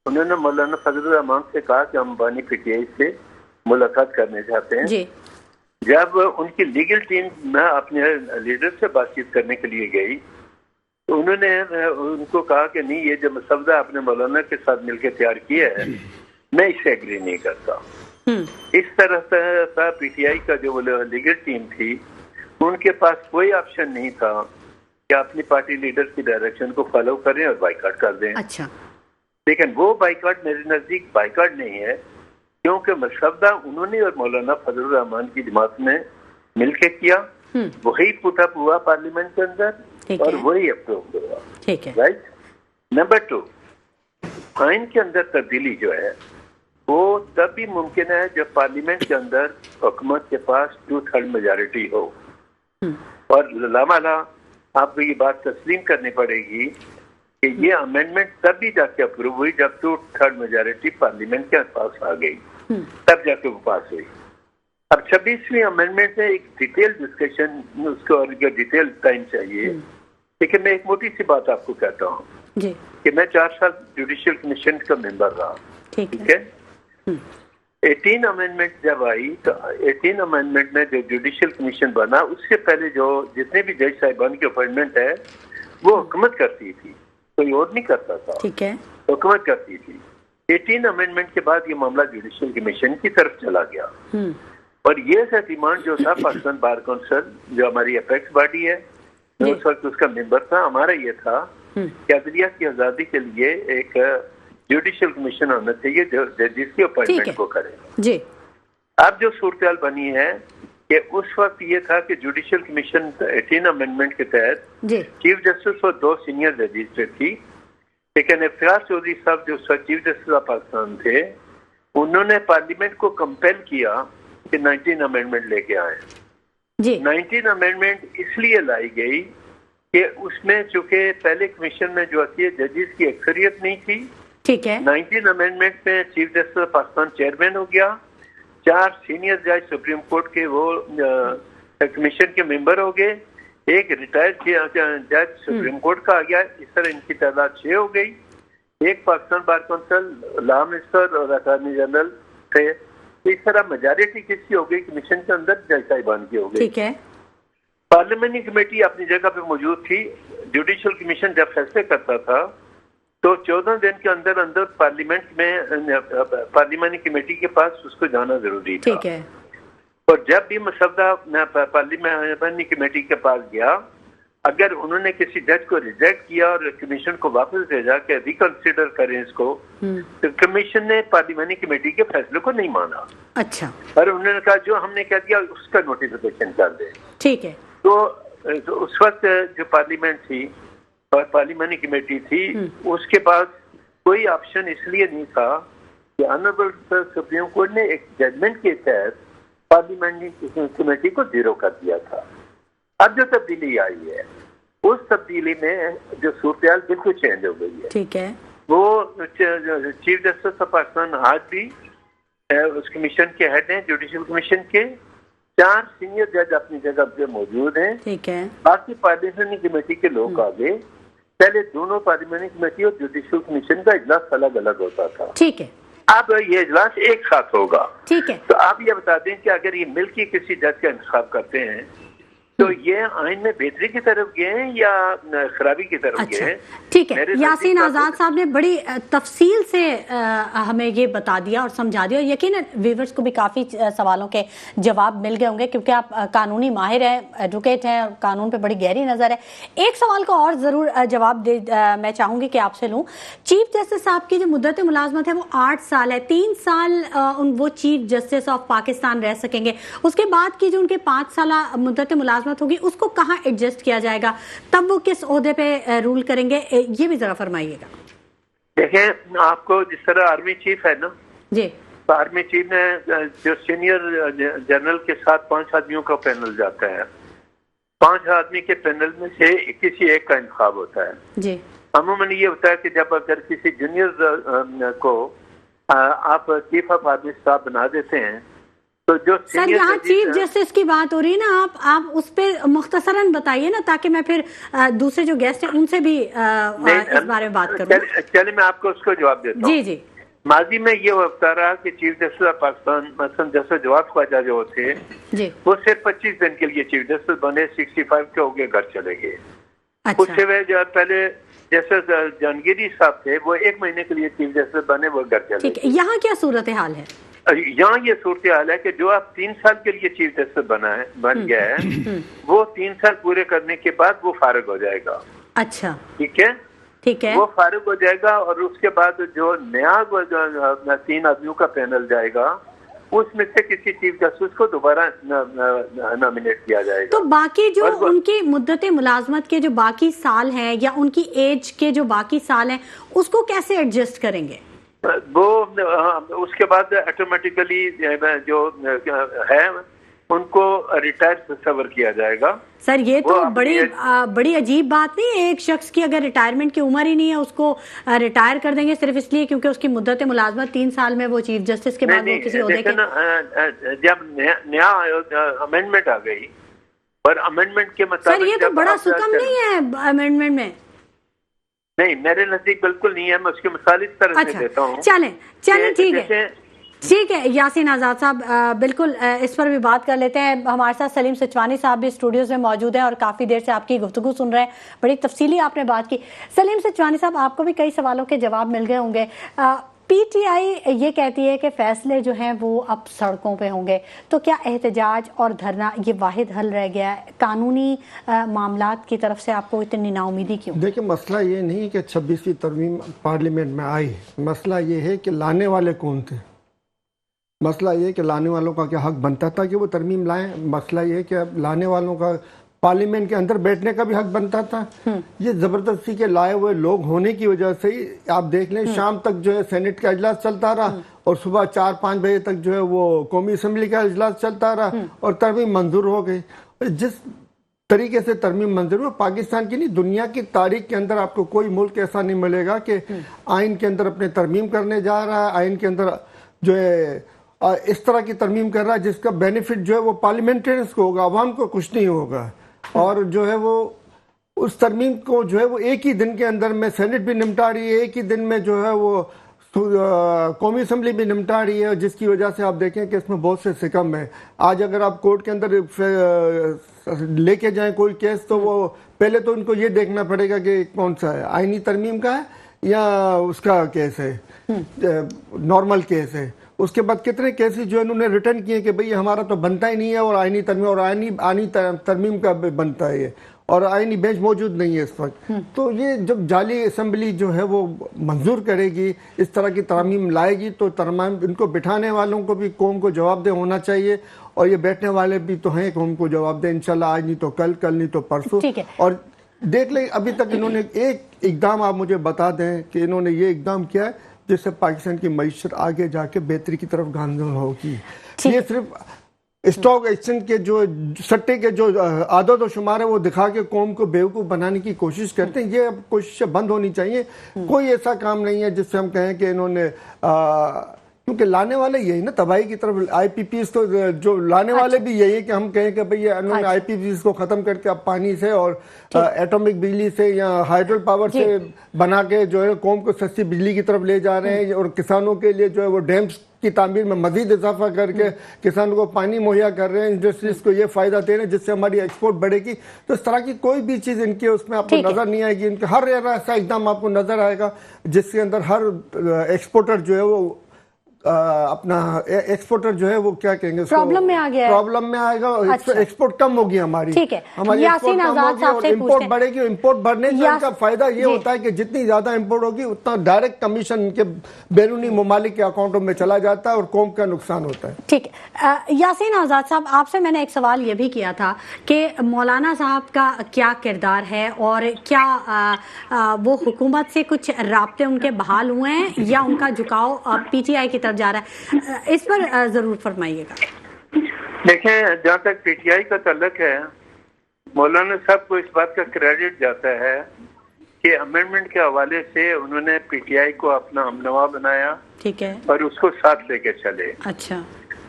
उन्होंने मौलाना फजलुर रहमान से कहा कि हम बानी PTI से मुलाकात करने चाहते हैं जी। जब उनकी लीगल टीम में अपने लीडर से बातचीत करने के लिए गई तो उन्होंने उनको कहा कि नहीं, ये जो मसौदा आपने मौलाना के साथ मिलकर तैयार किया है मैं इससे एग्री नहीं करता। इस तरह से PTI का जो लीगल टीम थी उनके पास कोई ऑप्शन नहीं था कि अपनी पार्टी लीडर की डायरेक्शन को फॉलो करें और बाइकआउट कर दें। अच्छा, लेकिन वो बाइकआउट मेरे नजदीक बाइकआउट नहीं है, क्योंकि मसौदा उन्होंने और मौलाना फजलुर रहमान की जमात ने मिलकर किया, वही पुट अप हुआ पार्लियामेंट के अंदर और वही अप्रूव हुआ। ठीक है, राइट। नंबर 2, आइन के अंदर तब्दीली जो है वो तब भी मुमकिन है जब पार्लियामेंट के अंदर हुकूमत के पास 2/3 मेजॉरिटी हो। और लामाला आपको ये बात तस्लीम करनी पड़ेगी कि ये अमेंडमेंट तब भी जाके अप्रूव हुई जब 2/3 मेजॉरिटी पार्लियामेंट के पास आ गई, तब जाके वो पास हुई। अब 26वीं अमेंडमेंट में एक डिटेल डिस्कशन, उसको और डिटेल टाइम चाहिए। लेकिन मैं एक मोटी सी बात आपको कहता हूँ कि मैं 4 साल जुडिशियल कमीशन का मेंबर रहा, ठीक है। 18 अमेंडमेंट जब आई तो 18 अमेंडमेंट में जो जुडिशियल कमीशन बना उससे पहले जो जितने भी जज साहिबान की अपॉइंटमेंट है वो हुकूमत करती थी, कोई और नहीं करता था, ठीक है, हुकूमत करती थी। 18 अमेंडमेंट के बाद ये मामला जुडिशियल कमीशन की तरफ चला गया और ये सा डिमांड जो था पाकिस्तान बार काउंसिल जो हमारी अपेक्स बॉडी है, मैं उस वक्त उसका मेंबर था, हमारा ये था कि अदलिया की आज़ादी के लिए एक जुडिशियल कमीशन होना चाहिए जो जिसकी अपॉइंटमेंट को करे जी। अब जो सूरत बनी है कि उस वक्त ये था कि जुडिशियल कमीशन 18 अमेंडमेंट के तहत चीफ जस्टिस और 2 सीनियर जजिस्ट्रेट थी, लेकिन इफ्तिखार चौधरी साहब जो चीफ जस्टिस ऑफ पाकिस्तान थे उन्होंने पार्लियामेंट को कंपेल किया कि 19 अमेंडमेंट लेके आए जी। 19 अमेंडमेंट इसलिए लाई गई कि उसमें चूंकि पहले कमीशन में जो आती है जजेस की अक्सरियत नहीं थी, ठीक है। 19 अमेंडमेंट में chief justice of Pakistan chairman हो गया, 4 सीनियर जज सुप्रीम कोर्ट के वो कमीशन के मेंबर हो गए, एक रिटायर्ड जज सुप्रीम कोर्ट का आ गया, इस तरह इनकी तादाद 6 हो गई। एक Pakistan bar council, law minister और अटॉर्नी जनरल थे। इस तरह मेजॉरिटी किसकी हो गई कमीशन के अंदर? जज साहिबान की हो गई, ठीक है। पार्लियामेंट्री कमेटी अपनी जगह पे मौजूद थी। जुडिशियल कमीशन जब फैसले करता था तो 14 दिन के अंदर अंदर पार्लियामेंट में पार्लियामानी कमेटी के पास उसको जाना जरूरी था। ठीक है। और जब भी मसौदा पार्लियामानी कमेटी के पास गया, अगर उन्होंने किसी जज को रिजेक्ट किया और कमीशन को वापस भेजा कि रिकंसिडर करें इसको, तो कमीशन ने पार्लियामानी कमेटी के फैसले को नहीं माना। अच्छा। और उन्होंने कहा जो हमने कह दिया उसका नोटिफिकेशन कर दे। ठीक है। तो उस वक्त जो पार्लियामेंट थी और पार्लियामानी कमेटी थी, उसके पास कोई ऑप्शन इसलिए नहीं था कि ऑनरेबल सुप्रीम कोर्ट ने एक जजमेंट के तहत पार्लियामानी कमेटी को जीरो कर दिया था। अब जो तब्दीली आई है, उस तब्दीली में जो सूरत बिल्कुल चेंज हो गई है। ठीक है। वो चीफ जस्टिस ऑफ पाकिस्तान आज भी उस कमीशन के हेड हैं, जुडिशल कमीशन के 4 सीनियर जज अपनी जगह पे मौजूद हैं। ठीक है। बाकी पार्लियामानी कमेटी के लोग आगे, पहले दोनों पार्लियामानी कमेटी और जुडिशल कमीशन का इजलास अलग अलग होता था। ठीक है। अब ये इजलास एक साथ होगा। ठीक है। तो आप ये बता दें कि अगर ये मिल के किसी जज का इंतखाब करते हैं तो ये आइन में बेहतरी की तरफ गए हैं या खराबी की तरफ गए हैं? ठीक है। यासीन आजाद साहब ने बड़ी तफसील से हमें ये बता दिया और समझा दिया। यकीनन व्यूअर्स को भी काफ़ी सवालों के जवाब मिल गए होंगे, क्योंकि आप कानूनी माहिर हैं, एडवोकेट हैं, कानून पे बड़ी गहरी नज़र है। एक सवाल का और ज़रूर जवाब दे मैं चाहूँगी कि आपसे लूँ। चीफ जस्टिस साहब की जो मुद्दत मुलाजमत है वो 8 साल है। 3 साल वो चीफ जस्टिस ऑफ पाकिस्तान रह सकेंगे। उसके बाद की जो उनके 5 साल मुद्दत मुलाजमत होगी, उसको कहाँ एडजस्ट किया जाएगा, तब वो किस ओहदे पे रूल करेंगे, ये भी जरा फरमाइएगा। देखें, आपको जिस तरह आर्मी चीफ है ना जी, तो आर्मी चीफ ने जो सीनियर जनरल के साथ 5 आदमियों का पैनल जाता है, 5 आदमी के पैनल में से किसी एक का इंतखाब होता है। जी। अमूमन ये होता है कि जब अगर किसी जूनियर को आप चीफ ऑफ आर्मी स्टाफ बना देते हैं, तो जो सर यहाँ चीफ जस्टिस की बात हो रही है ना, आप उस पे मुख्तसरन बताइए ना, ताकि मैं फिर दूसरे जो गेस्ट हैं उनसे भी इस बारे में बात करूं। चलिए मैं आपको उसको जवाब देता हूँ। जी जी। माजी में ये होता रहा कि चीफ जस्टिस ऑफ पाकिस्तान मसलन जस्टिस जवाब ख्वाजा जो थे जी, वो सिर्फ 25 दिन के लिए चीफ जस्टिस बने, 65 के हो गए, घर चले गए। उससे वे जो पहले जैसे जहांगीरी साहब थे वो 1 महीने के लिए चीफ जस्टिस बने, वो घर चले गए। यहाँ क्या सूरत हाल है? यहाँ ये सूरत हाल है कि जो आप 3 साल के लिए चीफ जस्टिस बन गया है, वो 3 साल पूरे करने के बाद वो फारिग हो जाएगा। अच्छा, ठीक है। ठीक है। वो फारिग हो जाएगा और उसके बाद जो नया 3 आदमियों का पैनल जाएगा, उसमें से किसी चीफ जस्टिस को दोबारा नॉमिनेट किया जाएगा। तो बाकी जो उनकी मुद्दत मुलाजमत के जो बाकी साल हैं या उनकी एज के जो बाकी साल हैं, उसको कैसे एडजस्ट करेंगे? वो उसके बाद ऑटोमेटिकली जो है उनको रिटायर तस्वर किया जाएगा। सर ये तो बड़ी अजीब बात नहीं है? एक शख्स की अगर रिटायरमेंट की उम्र ही नहीं है, उसको रिटायर कर देंगे सिर्फ इसलिए क्योंकि उसकी मुद्दत मुलाजमत 3 साल में वो चीफ जस्टिस के बाद वो किसी ओहदे के। जब नया अमेंडमेंट आ गई और अमेंडमेंट के मुताबिक, सर ये तो बड़ा सुकम नहीं है अमेंडमेंट में? नहीं, मेरे नजदीक बिल्कुल नहीं है। मैं उसकी मिसाल इस तरह से देता हूँ। चलें ठीक है, ठीक है। यासीन आजाद साहब बिल्कुल इस पर भी बात कर लेते हैं। हमारे साथ सलीम सिचवानी साहब भी स्टूडियोज में मौजूद हैं और काफ़ी देर से आपकी गुफ्तगू सुन रहे हैं। बड़ी तफसीली आपने बात की। सलीम सिचवानी साहब, आपको भी कई सवालों के जवाब मिल गए होंगे। पीटीआई ये कहती है कि फैसले जो हैं वो अब सड़कों पे होंगे, तो क्या एहतजाज और धरना ये वाहिद हल रह गया है? कानूनी मामलात की तरफ से आपको इतनी नाउमीदी क्यों? देखिए, मसला ये नहीं है कि 26वीं तरमीम पार्लियामेंट में आई, मसला ये है कि लाने वाले कौन थे। मसला ये है कि लाने वालों का क्या हक बनता था कि वो तरमीम लाएं। मसला ये है कि अब लाने वालों का पार्लियामेंट के अंदर बैठने का भी हक बनता था। ये जबरदस्ती के लाए हुए लोग होने की वजह से ही आप देख लें, शाम तक जो है सेनेट का इजलास चलता रहा और सुबह 4-5 बजे तक जो है वो कौमी असम्बली का इजलास चलता रहा और तरमीम मंजूर हो गई। जिस तरीके से तरमीम मंजूर हुआ, पाकिस्तान की नहीं दुनिया की तारीख के अंदर आपको कोई मुल्क ऐसा नहीं मिलेगा कि आइन के अंदर अपने तरमीम करने जा रहा है, आइन के अंदर जो है इस तरह की तरमीम कर रहा है जिसका बेनिफिट जो है वो पार्लियामेंटेरियंस को होगा, अवाम को कुछ नहीं होगा। और जो है वो उस तरमीम को जो है वो एक ही दिन के अंदर में सेनेट भी निपटा रही है, एक ही दिन में जो है वो कौमी असम्बली भी निपटा रही है, जिसकी वजह से आप देखें कि इसमें बहुत से सिकम है। आज अगर आप कोर्ट के अंदर लेके जाएं कोई केस, तो वो पहले तो उनको ये देखना पड़ेगा कि कौन सा है, आईनी तरमीम का है या उसका केस है, नॉर्मल केस है। उसके बाद कितने केसेस जो इन्होंने रिटर्न किए कि भाई हमारा तो बनता ही नहीं है और आईनी तरमीम और आईनी तरमीम का बनता है ये, और आईनी बेंच मौजूद नहीं है इस वक्त। तो ये जब जाली असेंबली जो है वो मंजूर करेगी, इस तरह की तरमीम लाएगी, तो तरमीम इनको बिठाने वालों को भी कौम को जवाबदेह होना चाहिए, और ये बैठने वाले भी तो हैं कौम को जवाबदेह, इंशाल्लाह आज नहीं तो कल, कल नहीं तो परसों। और देख लें अभी तक इन्होंने एक इकदाम आप मुझे बता दें कि इन्होंने ये इकदाम किया है जिससे पाकिस्तान की मईशत आगे जाके बेहतरी की तरफ गामजन होगी। ये सिर्फ स्टॉक एक्सचेंज के जो सट्टे के जो आदत और शुमार है वो दिखा के कौम को बेवकूफ़ बनाने की कोशिश करते हैं। ये अब कोशिशें बंद होनी चाहिए। कोई ऐसा काम नहीं है जिससे हम कहें कि इन्होंने क्योंकि लाने वाले यही ना तबाही की तरफ, आईपीपीएस तो जो लाने वाले भी यही है कि हम कहें कि भाई इन्होंने आईपीपीएस को खत्म करके अब पानी से और एटॉमिक बिजली से या हाइड्रो पावर से बना के जो है कौम को सस्ती बिजली की तरफ ले जा रहे हैं, और किसानों के लिए जो है वो डैम्स की तामीर में मजीद इजाफा करके किसानों को पानी मुहैया कर रहे हैं, इंडस्ट्रीज को ये फायदा दे रहे हैं जिससे हमारी एक्सपोर्ट बढ़ेगी। तो इस तरह की कोई भी चीज़ इनके उसमें आपको नजर नहीं आएगी। इनके हर ऐसा एकदम आपको नजर आएगा जिसके अंदर हर एक्सपोर्टर जो है वो अपना एक्सपोर्टर जो है वो क्या कहेंगे प्रॉब्लम में आ गया है, प्रॉब्लम में आएगा। एक्सपोर्ट कम होगी हमारी, ठीक है। हमारी यासीन आजाद साहब से इंपोर्ट बढ़ेगी। इंपोर्ट बढ़ने से इनका फायदा ये होता है कि जितनी ज्यादा इंपोर्ट होगी उतना डायरेक्ट कमीशन इनके बैरूनी ममालिक के अकाउंटों में चला जाता है और कौम का नुकसान होता है। ठीक है। यासीन आजाद साहब, आपसे मैंने एक सवाल ये भी किया था कि मौलाना साहब का क्या किरदार है और क्या वो हुकूमत से कुछ राब्ते उनके बहाल हुए हैं या उनका झुकाव पीटीआई की तरफ जा रहा है, इस पर जरूर फरमाइएगा। देखें, जहाँ तक पीटीआई का तल्लुक है, मौलाना साहब को इस बात का क्रेडिट जाता है कि अमेंडमेंट के हवाले से उन्होंने पीटीआई को अपना हमनवा बनाया, ठीक है, और उसको साथ लेके चले। अच्छा।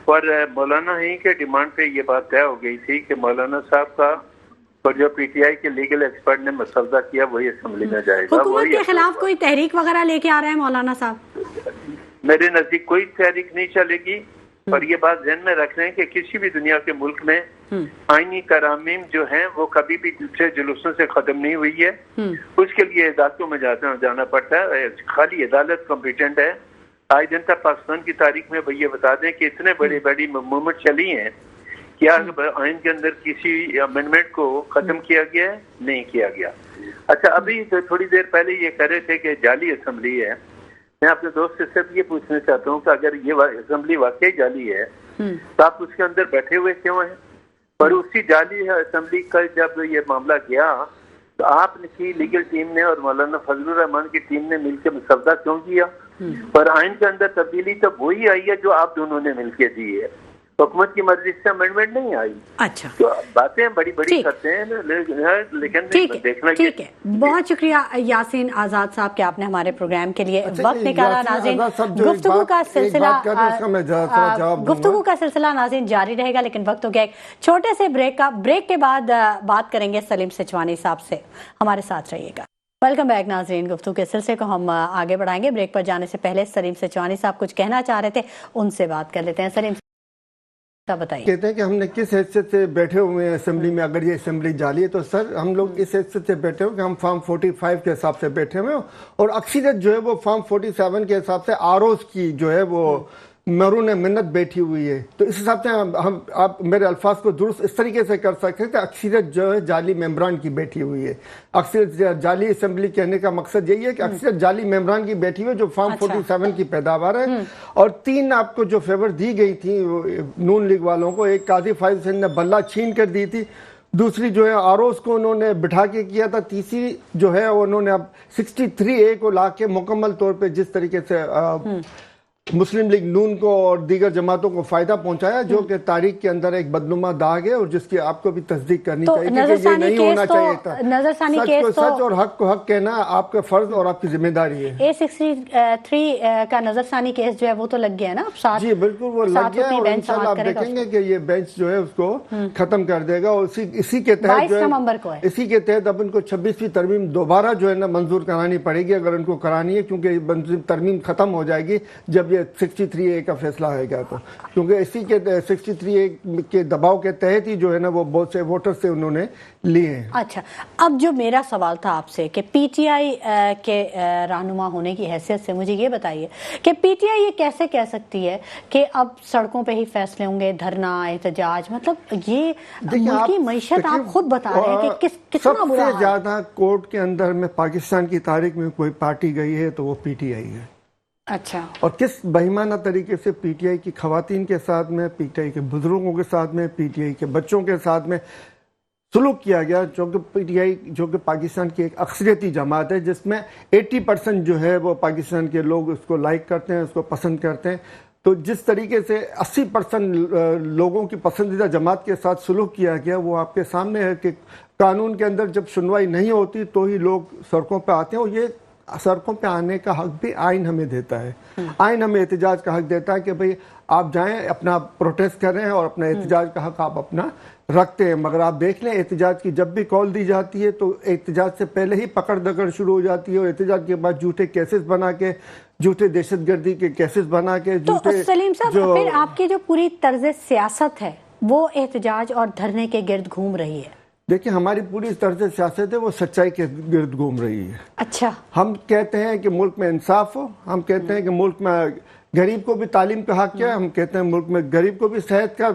और मौलाना ही के डिमांड पे ये बात तय हो गई थी कि मौलाना साहब का और जो पीटीआई के लीगल एक्सपर्ट ने मसौदा किया वही असेंबली में जाएगा। हुकूमत के खिलाफ कोई तहरीक वगैरह लेके आ रहे हैं मौलाना साहब? मेरे नजदीक कोई तहरीक नहीं चलेगी, और ये बात ध्यान में रख रहे हैं कि किसी भी दुनिया के मुल्क में आईनी तरामीम जो हैं वो कभी भी दूसरे जुलूसों से खत्म नहीं हुई है। उसके लिए अदालतों में जाना पड़ता है, खाली अदालत कॉम्पिटेंट है। आज दिन तक पाकिस्तान की तारीख में ये बता दें कि इतने बड़ी मूवमेंट चली हैं, क्या आइन के अंदर किसी अमेंडमेंट को खत्म किया गया है? नहीं किया गया। अच्छा, अभी तो थोड़ी देर पहले ये कह रहे थे कि जाली असेंबली है। मैं अपने दोस्त से सिर्फ ये पूछना चाहता हूँ कि अगर ये असेंबली वाकई जाली है तो आप उसके अंदर बैठे हुए क्यों हैं? और उसी जाली असेंबली का जब ये मामला गया तो आपकी लीगल टीम ने और मौलाना फजलुर रहमान की टीम ने मिलकर मसौदा क्यों किया? और आइन के अंदर तब्दीली तो वही आई है जो आप दोनों ने मिलकर दी है, हुकूमत की मर्जी से अमेंडमेंट नहीं आई। अच्छा, तो बातें बड़ी बड़ी करते हैं लेकिन देखना। ठीक है, बहुत शुक्रिया यासीन आजाद साहब कि आपने हमारे प्रोग्राम के लिए वक्त निकाला। नाज़रीन, गुफ्तगू का सिलसिला नाज़रीन जारी रहेगा, लेकिन वक्त हो गया एक छोटे से ब्रेक का। ब्रेक के बाद बात करेंगे सलीम सिचवानी साहब से। हमारे साथ रहिएगा। वेलकम बैक नाज़रीन, गुफ्तगू के सिलसिले को हम आगे बढ़ाएंगे। ब्रेक पर जाने से पहले सलीम सिचवानी साहब कुछ कहना चाह रहे थे, उनसे बात कर लेते हैं। सलीम बताइए। कहते हैं कि हमने किस हैसियत से बैठे हुए हैं असेंबली में, अगर ये असेंबली जाली है तो सर हम लोग इस हैसियत से बैठे हुए कि हम फॉर्म 45 के हिसाब से बैठे हुए हैं, और अक्सरियत जो है वो फॉर्म 47 के हिसाब से आरओज की जो है वो मरून मिन्नत बैठी हुई है। तो इस हिसाब से हम आप मेरे अल्फाज को दुरुस्त इस तरीके से कर सकते हैं कि अक्सरियत जो है जाली मेम्बरान की बैठी हुई है। अक्सरियत जाली असेंबली कहने का मकसद यही है कि अक्सरियत जाली मेम्बरान की बैठी हुई है जो फॉर्म 47 की पैदावार है। और 3 आपको जो फेवर दी गई थी नून लीग वालों को, एक काजी फाइज सिंह ने बल्ला छीन कर दी थी, दूसरी जो है आरोस को उन्होंने बिठा के किया था, तीसरी जो है उन्होंने अब 63A को ला के मुकम्मल तौर पर जिस तरीके से मुस्लिम लीग नून को और दीगर जमातों को फायदा पहुंचाया, जो कि तारीख के अंदर एक बदनुमा दाग है और जिसकी आपको भी तस्दीक करनी चाहिए कि ये नहीं होना चाहिए था। सच और हक को हक कहना आपका फर्ज और आपकी जिम्मेदारी है। A63 का नजरसानी केस जो है वो तो लग गया ना अब? जी बिल्कुल, वो लग गया और इंशाल्लाह आप देखेंगे कि ये बेंच जो है उसको खत्म कर देगा। और इसी के तहत जो है इसी के तहत अब इनको 26वीं तरमीम दोबारा जो है ना मंजूर करानी पड़ेगी, अगर इनको करानी है, क्योंकि तरमीम खत्म हो जाएगी जब ये ये 63A का फैसला आएगा, तो क्योंकि इसी के 63A के दबाव के तहत ही जो है ना वो बहुत से वोटर से उन्होंने लिए हैं। अच्छा, अब जो मेरा सवाल था आपसे कि पीटीआई के रहनुमा होने की हैसियत से मुझे ये बताइए कि पीटीआई ये कैसे कह सकती है कि अब सड़कों पे ही फैसले होंगे, धरना, एहतजाज, मतलब ये मुल्क की मईशत आप खुद बता रहे हैं कि कितना बुरा हाल है। सबसे ज्यादा कोर्ट के अंदर में पाकिस्तान की तारीख में कोई पार्टी गई है तो वो पीटीआई है। अच्छा, और किस बेईमाना तरीके से पीटीआई की खवातीन के साथ में, पीटीआई के बुजुर्गों के साथ में, पीटीआई के बच्चों के साथ में सुलूक किया गया, जो कि पीटीआई जो कि पाकिस्तान की एक अक्सरियती जमात है, जिसमें 80% जो है वो पाकिस्तान के लोग उसको लाइक करते हैं, उसको पसंद करते हैं। तो जिस तरीके से 80% लोगों की पसंदीदा जमात के साथ सुलूक किया गया वो आपके सामने है कि कानून के अंदर जब सुनवाई नहीं होती तो ही लोग सड़कों पर आते हैं, और ये सड़कों पे आने का हक भी आइन हमें देता है। आइन हमें एहतजाज का हक देता है कि भाई आप जाएं, अपना प्रोटेस्ट करें और अपना एहतजाज का हक आप अपना रखते हैं। मगर आप देख लें, एहतजाज की जब भी कॉल दी जाती है तो एहतजाज से पहले ही पकड़ दकड़ शुरू हो जाती है, और एहतजाज के बाद झूठे केसेस बना के, झूठे दहशतगर्दी के केसेस बना के, तो सलीम साहब फिर आपकी जो पूरी तर्ज सियासत है वो एहतजाज और धरने के गिर्द घूम रही है। देखिए, हमारी पूरी तर्ज सियासत है वो सच्चाई के गिर्द घूम रही है। अच्छा, हम कहते हैं कि मुल्क में इंसाफ हो, हम कहते हैं कि मुल्क में गरीब को भी तालीम का हक है, हम कहते हैं मुल्क में गरीब को भी सेहत का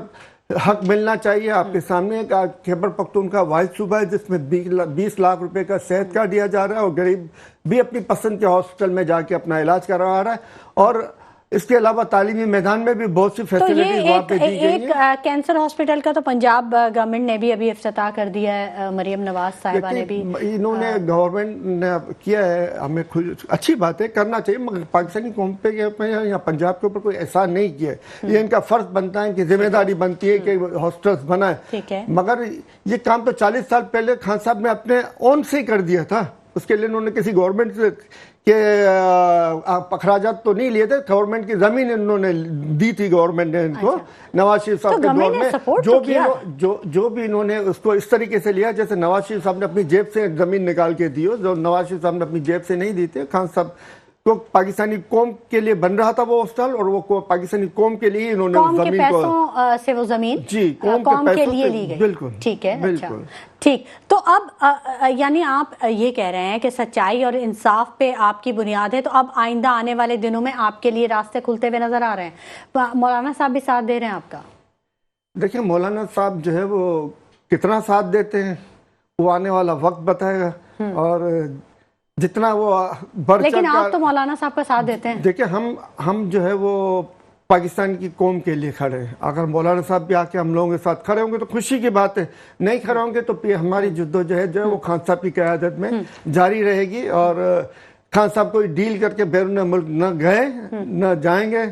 हक मिलना चाहिए। आपके सामने खैबर पख्तूनख्वा वाहिद सूबा है जिसमें 20 लाख रुपए का सेहत कार्ड दिया जा रहा है, और गरीब भी अपनी पसंद के हॉस्पिटल में जाके अपना इलाज करवा रहा है। और इसके अलावा तालीमी मैदान में भी बहुत सी फैसिलिटीज वहाँ पे दी गई है। कैंसर हॉस्पिटल का तो पंजाब गवर्नमेंट ने भी अभी इफ्तिताह कर दिया है, मरियम नवाज साहिबा ने भी। इन्होंने गवर्नमेंट ने किया है, हमें अच्छी बात है, करना चाहिए, मगर पाकिस्तानी कौम पे या पंजाब के ऊपर कोई एहसान नहीं किया है। ये इनका फर्ज बनता है कि जिम्मेदारी बनती है कि हॉस्पिटल्स बनाए। मगर ये काम तो 40 साल पहले खान साहब ने अपने ओन से ही कर दिया था। उसके लिए इन्होंने किसी गवर्नमेंट से के अखराजात तो नहीं लिए थे, गवर्नमेंट की जमीन इन्होंने दी थी गवर्नमेंट ने इनको। अच्छा। नवाज शरीफ साहब के दौर में जो भी इन्होंने उसको इस तरीके से लिया जैसे नवाज शरीफ साहब ने अपनी जेब से जमीन निकाल के दी हो, जो नवाज शरीफ साहब ने अपनी जेब से नहीं दी थी। खान साहब तो पाकिस्तानी कौम के लिए बन रहा था वो हॉस्टल, और वो पाकिस्तानी कौम के लिए इन्होंने जमीन को से वो जमीन जी कौम के लिए ली गई। बिल्कुल, ठीक है, बिल्कुल। अच्छा, ठीक। तो अब यानी आप ये कह रहे हैं कि सच्चाई और इंसाफ पे आपकी बुनियाद है, तो अब आइंदा आने वाले दिनों में आपके लिए रास्ते खुलते हुए नजर आ रहे हैं। मौलाना साहब भी साथ दे रहे हैं आपका? देखिए, मौलाना साहब जो है वो कितना साथ देते हैं वो आने वाला वक्त बताएगा, और जितना वो बढ़ लेकिन आप तो मौलाना साहब का साथ देते हैं। देखिए, हम जो है वो पाकिस्तान की कौम के लिए खड़े हैं। अगर मौलाना साहब भी आके हम लोगों के साथ खड़े होंगे तो खुशी की बात है, नहीं खड़े होंगे तो हमारी जद्दोजहद जो है वो खान साहब की क़यादत में जारी रहेगी। और खान साहब कोई डील करके बैरून मुल्क न गए न जाएंगे,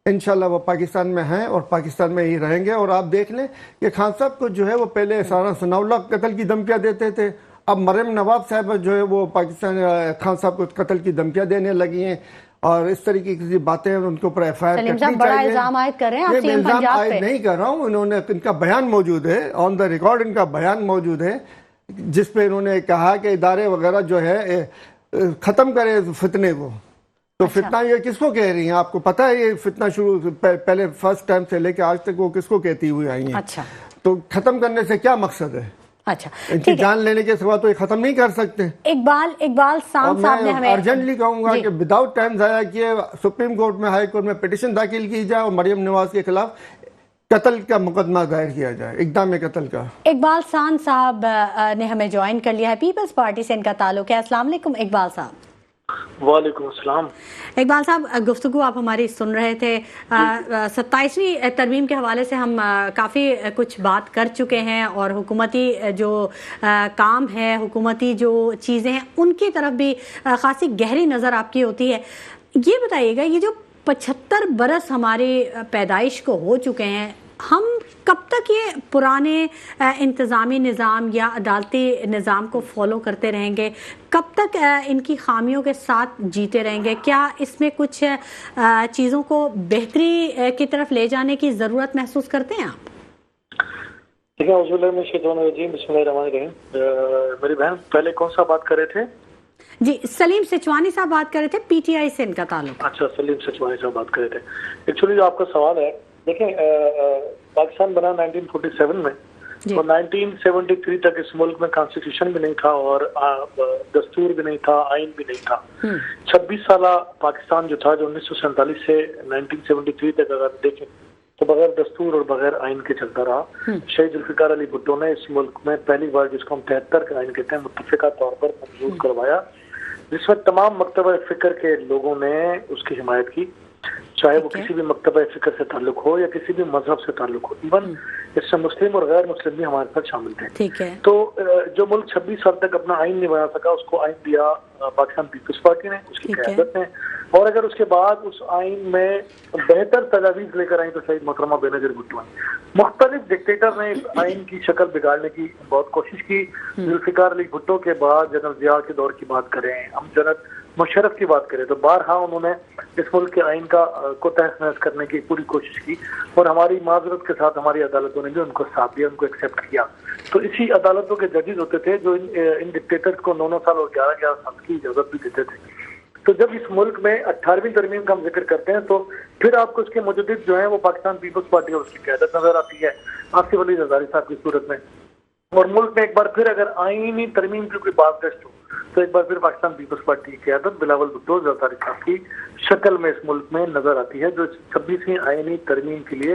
इंशाल्लाह वो पाकिस्तान में हैं और पाकिस्तान में ही रहेंगे। और आप देख लें कि खान साहब को जो है वो पहले सारा सनाउल्लाह कत्ल की धमकियाँ देते थे, अब मरियम नवाज साहब जो है वो पाकिस्तान खान साहब को कत्ल की धमकियां देने लगी हैं, और इस तरीके की बातें उनके ऊपर FIR करनी चाहिए। इल्जाम आयद कर रहे हैं आप सीएम पंजाब पे? नहीं कर रहा हूँ, इन्होंने इनका बयान मौजूद है, ऑन द रिकॉर्ड इनका बयान मौजूद है, जिसपे इन्होंने कहा कि इदारे वगैरह जो है खत्म करे फितने को। तो अच्छा। फितना ये किसको कह रही हैं? आपको पता है ये फितना शुरू पहले फर्स्ट टाइम से लेके आज तक वो किसको कहती हुई आई है? अच्छा, तो खत्म करने से क्या मकसद है? अच्छा, इनकी जान लेने के सिवा तो ये खत्म नहीं कर सकते। इकबाल साहब ने हमें अर्जेंटली कहूंगा कि विदाउट टाइम जाया किए सुप्रीम कोर्ट में, हाई कोर्ट में पिटीशन दाखिल की जाए और मरियम नवाज के खिलाफ कत्ल का मुकदमा दायर किया जाए, इक़दाम कत्ल का। इकबाल साहब ने हमें ज्वाइन कर लिया है, पीपल्स पार्टी से इनका ताल्लुक है। अस्सलाम वालेकुम इकबाल साहब। वालेकुम अस्सलाम। इकबाल साहब, गुफ्तगू आप हमारी सुन रहे थे। 27वीं तरमीम के हवाले से हम काफ़ी कुछ बात कर चुके हैं, और हुकूमती जो काम है, हुकूमती जो चीज़ें हैं, उनकी तरफ भी खासी गहरी नज़र आपकी होती है। ये बताइएगा, ये जो 75 बरस हमारी पैदाइश को हो चुके हैं, हम कब तक ये पुराने इंतज़ामी निज़ाम या अदालती निज़ाम को फॉलो करते रहेंगे? कब तक इनकी खामियों के साथ जीते रहेंगे? क्या इसमें कुछ चीज़ों को बेहतरी की तरफ ले जाने की ज़रूरत महसूस करते हैं आप? ठीक है, बिस्मिल्लाहिर्रहमानिर्रहीम। मेरी बहन पहले कौन सा बात कर रहे थे? जी, सलीम सिचवानी साहब बात कर रहे थे, पीटीआई से इनका ताल्लुक। अच्छा, सलीम सचवानी साहब बात कर रहे थे। एक्चुअली जो आपका सवाल है, देखें पाकिस्तान बना 1947 में और 1973 तक इस मुल्क में कॉन्स्टिट्यूशन भी नहीं था और दस्तूर भी नहीं था, आइन भी नहीं था। 26 साल पाकिस्तान जो था, जो 1947 से 1973 तक अगर देखें तो बगैर दस्तूर और बगैर आइन के चलता रहा। शहीद जुल्फिकार अली भुट्टो ने इस मुल्क में पहली बार, जिसको हम 73 का आइन कहते हैं, मुत्तफिका तौर पर मंजूर करवाया, जिसमें तमाम मकतबा फिक्र के लोगों ने उसकी हिमायत की, चाहे वो किसी भी मकतबा फिक्र से ताल्लुक हो या किसी भी मजहब से ताल्लुक हो। इवन इससे मुस्लिम और गैर मुस्लिम भी हमारे साथ शामिल थे। ठीक है। तो जो मुल्क 26 साल तक अपना आइन नहीं बना सका, उसको आइन दिया पाकिस्तान पीपल्स पार्टी ने, उसकी क़यादत ने। और अगर उसके बाद उस आइन में बेहतर तजावीज़ लेकर आई तो शहीद मोहतरमा बेनज़ीर भुट्टो ने। मुख्तलिफ डिक्टेटर ने इस आइन की शक्ल बिगाड़ने की बहुत कोशिश की। जुल्फिकार अली भुट्टो के बाद जनरल ज़िया के दौर की बात करें, हम जनरल मुशर्रफ की बात करें, तो बारहा उन्होंने इस मुल्क के आइन को तहस नहस करने की पूरी कोशिश की और हमारी माजरत के साथ हमारी अदालतों ने भी उनको साथ दिया, उनको एक्सेप्ट किया। तो इसी अदालतों के जजेस होते थे जो इन डिक्टेटर्स को 9 साल और 11 साल की इजाजत भी देते थे। तो जब इस मुल्क में 18वीं तरमीम का हम जिक्र करते हैं तो फिर आपको उसके मुजद्दिद जो है वो पाकिस्तान पीपल्स पार्टी और उसकी क़यादत नजर आती है, आसिफ अली जरदारी साहब की सूरत में। और मुल्क में एक बार फिर अगर आईनी तरमीम की कोई बात दस्त हो तो एक बार फिर पाकिस्तान पीपल्स पार्टी की क़यादत बिलावल भुट्टो जरदारी साहब की शक्ल में इस मुल्क में नजर आती है, जो 26वीं आईनी तरमीम के लिए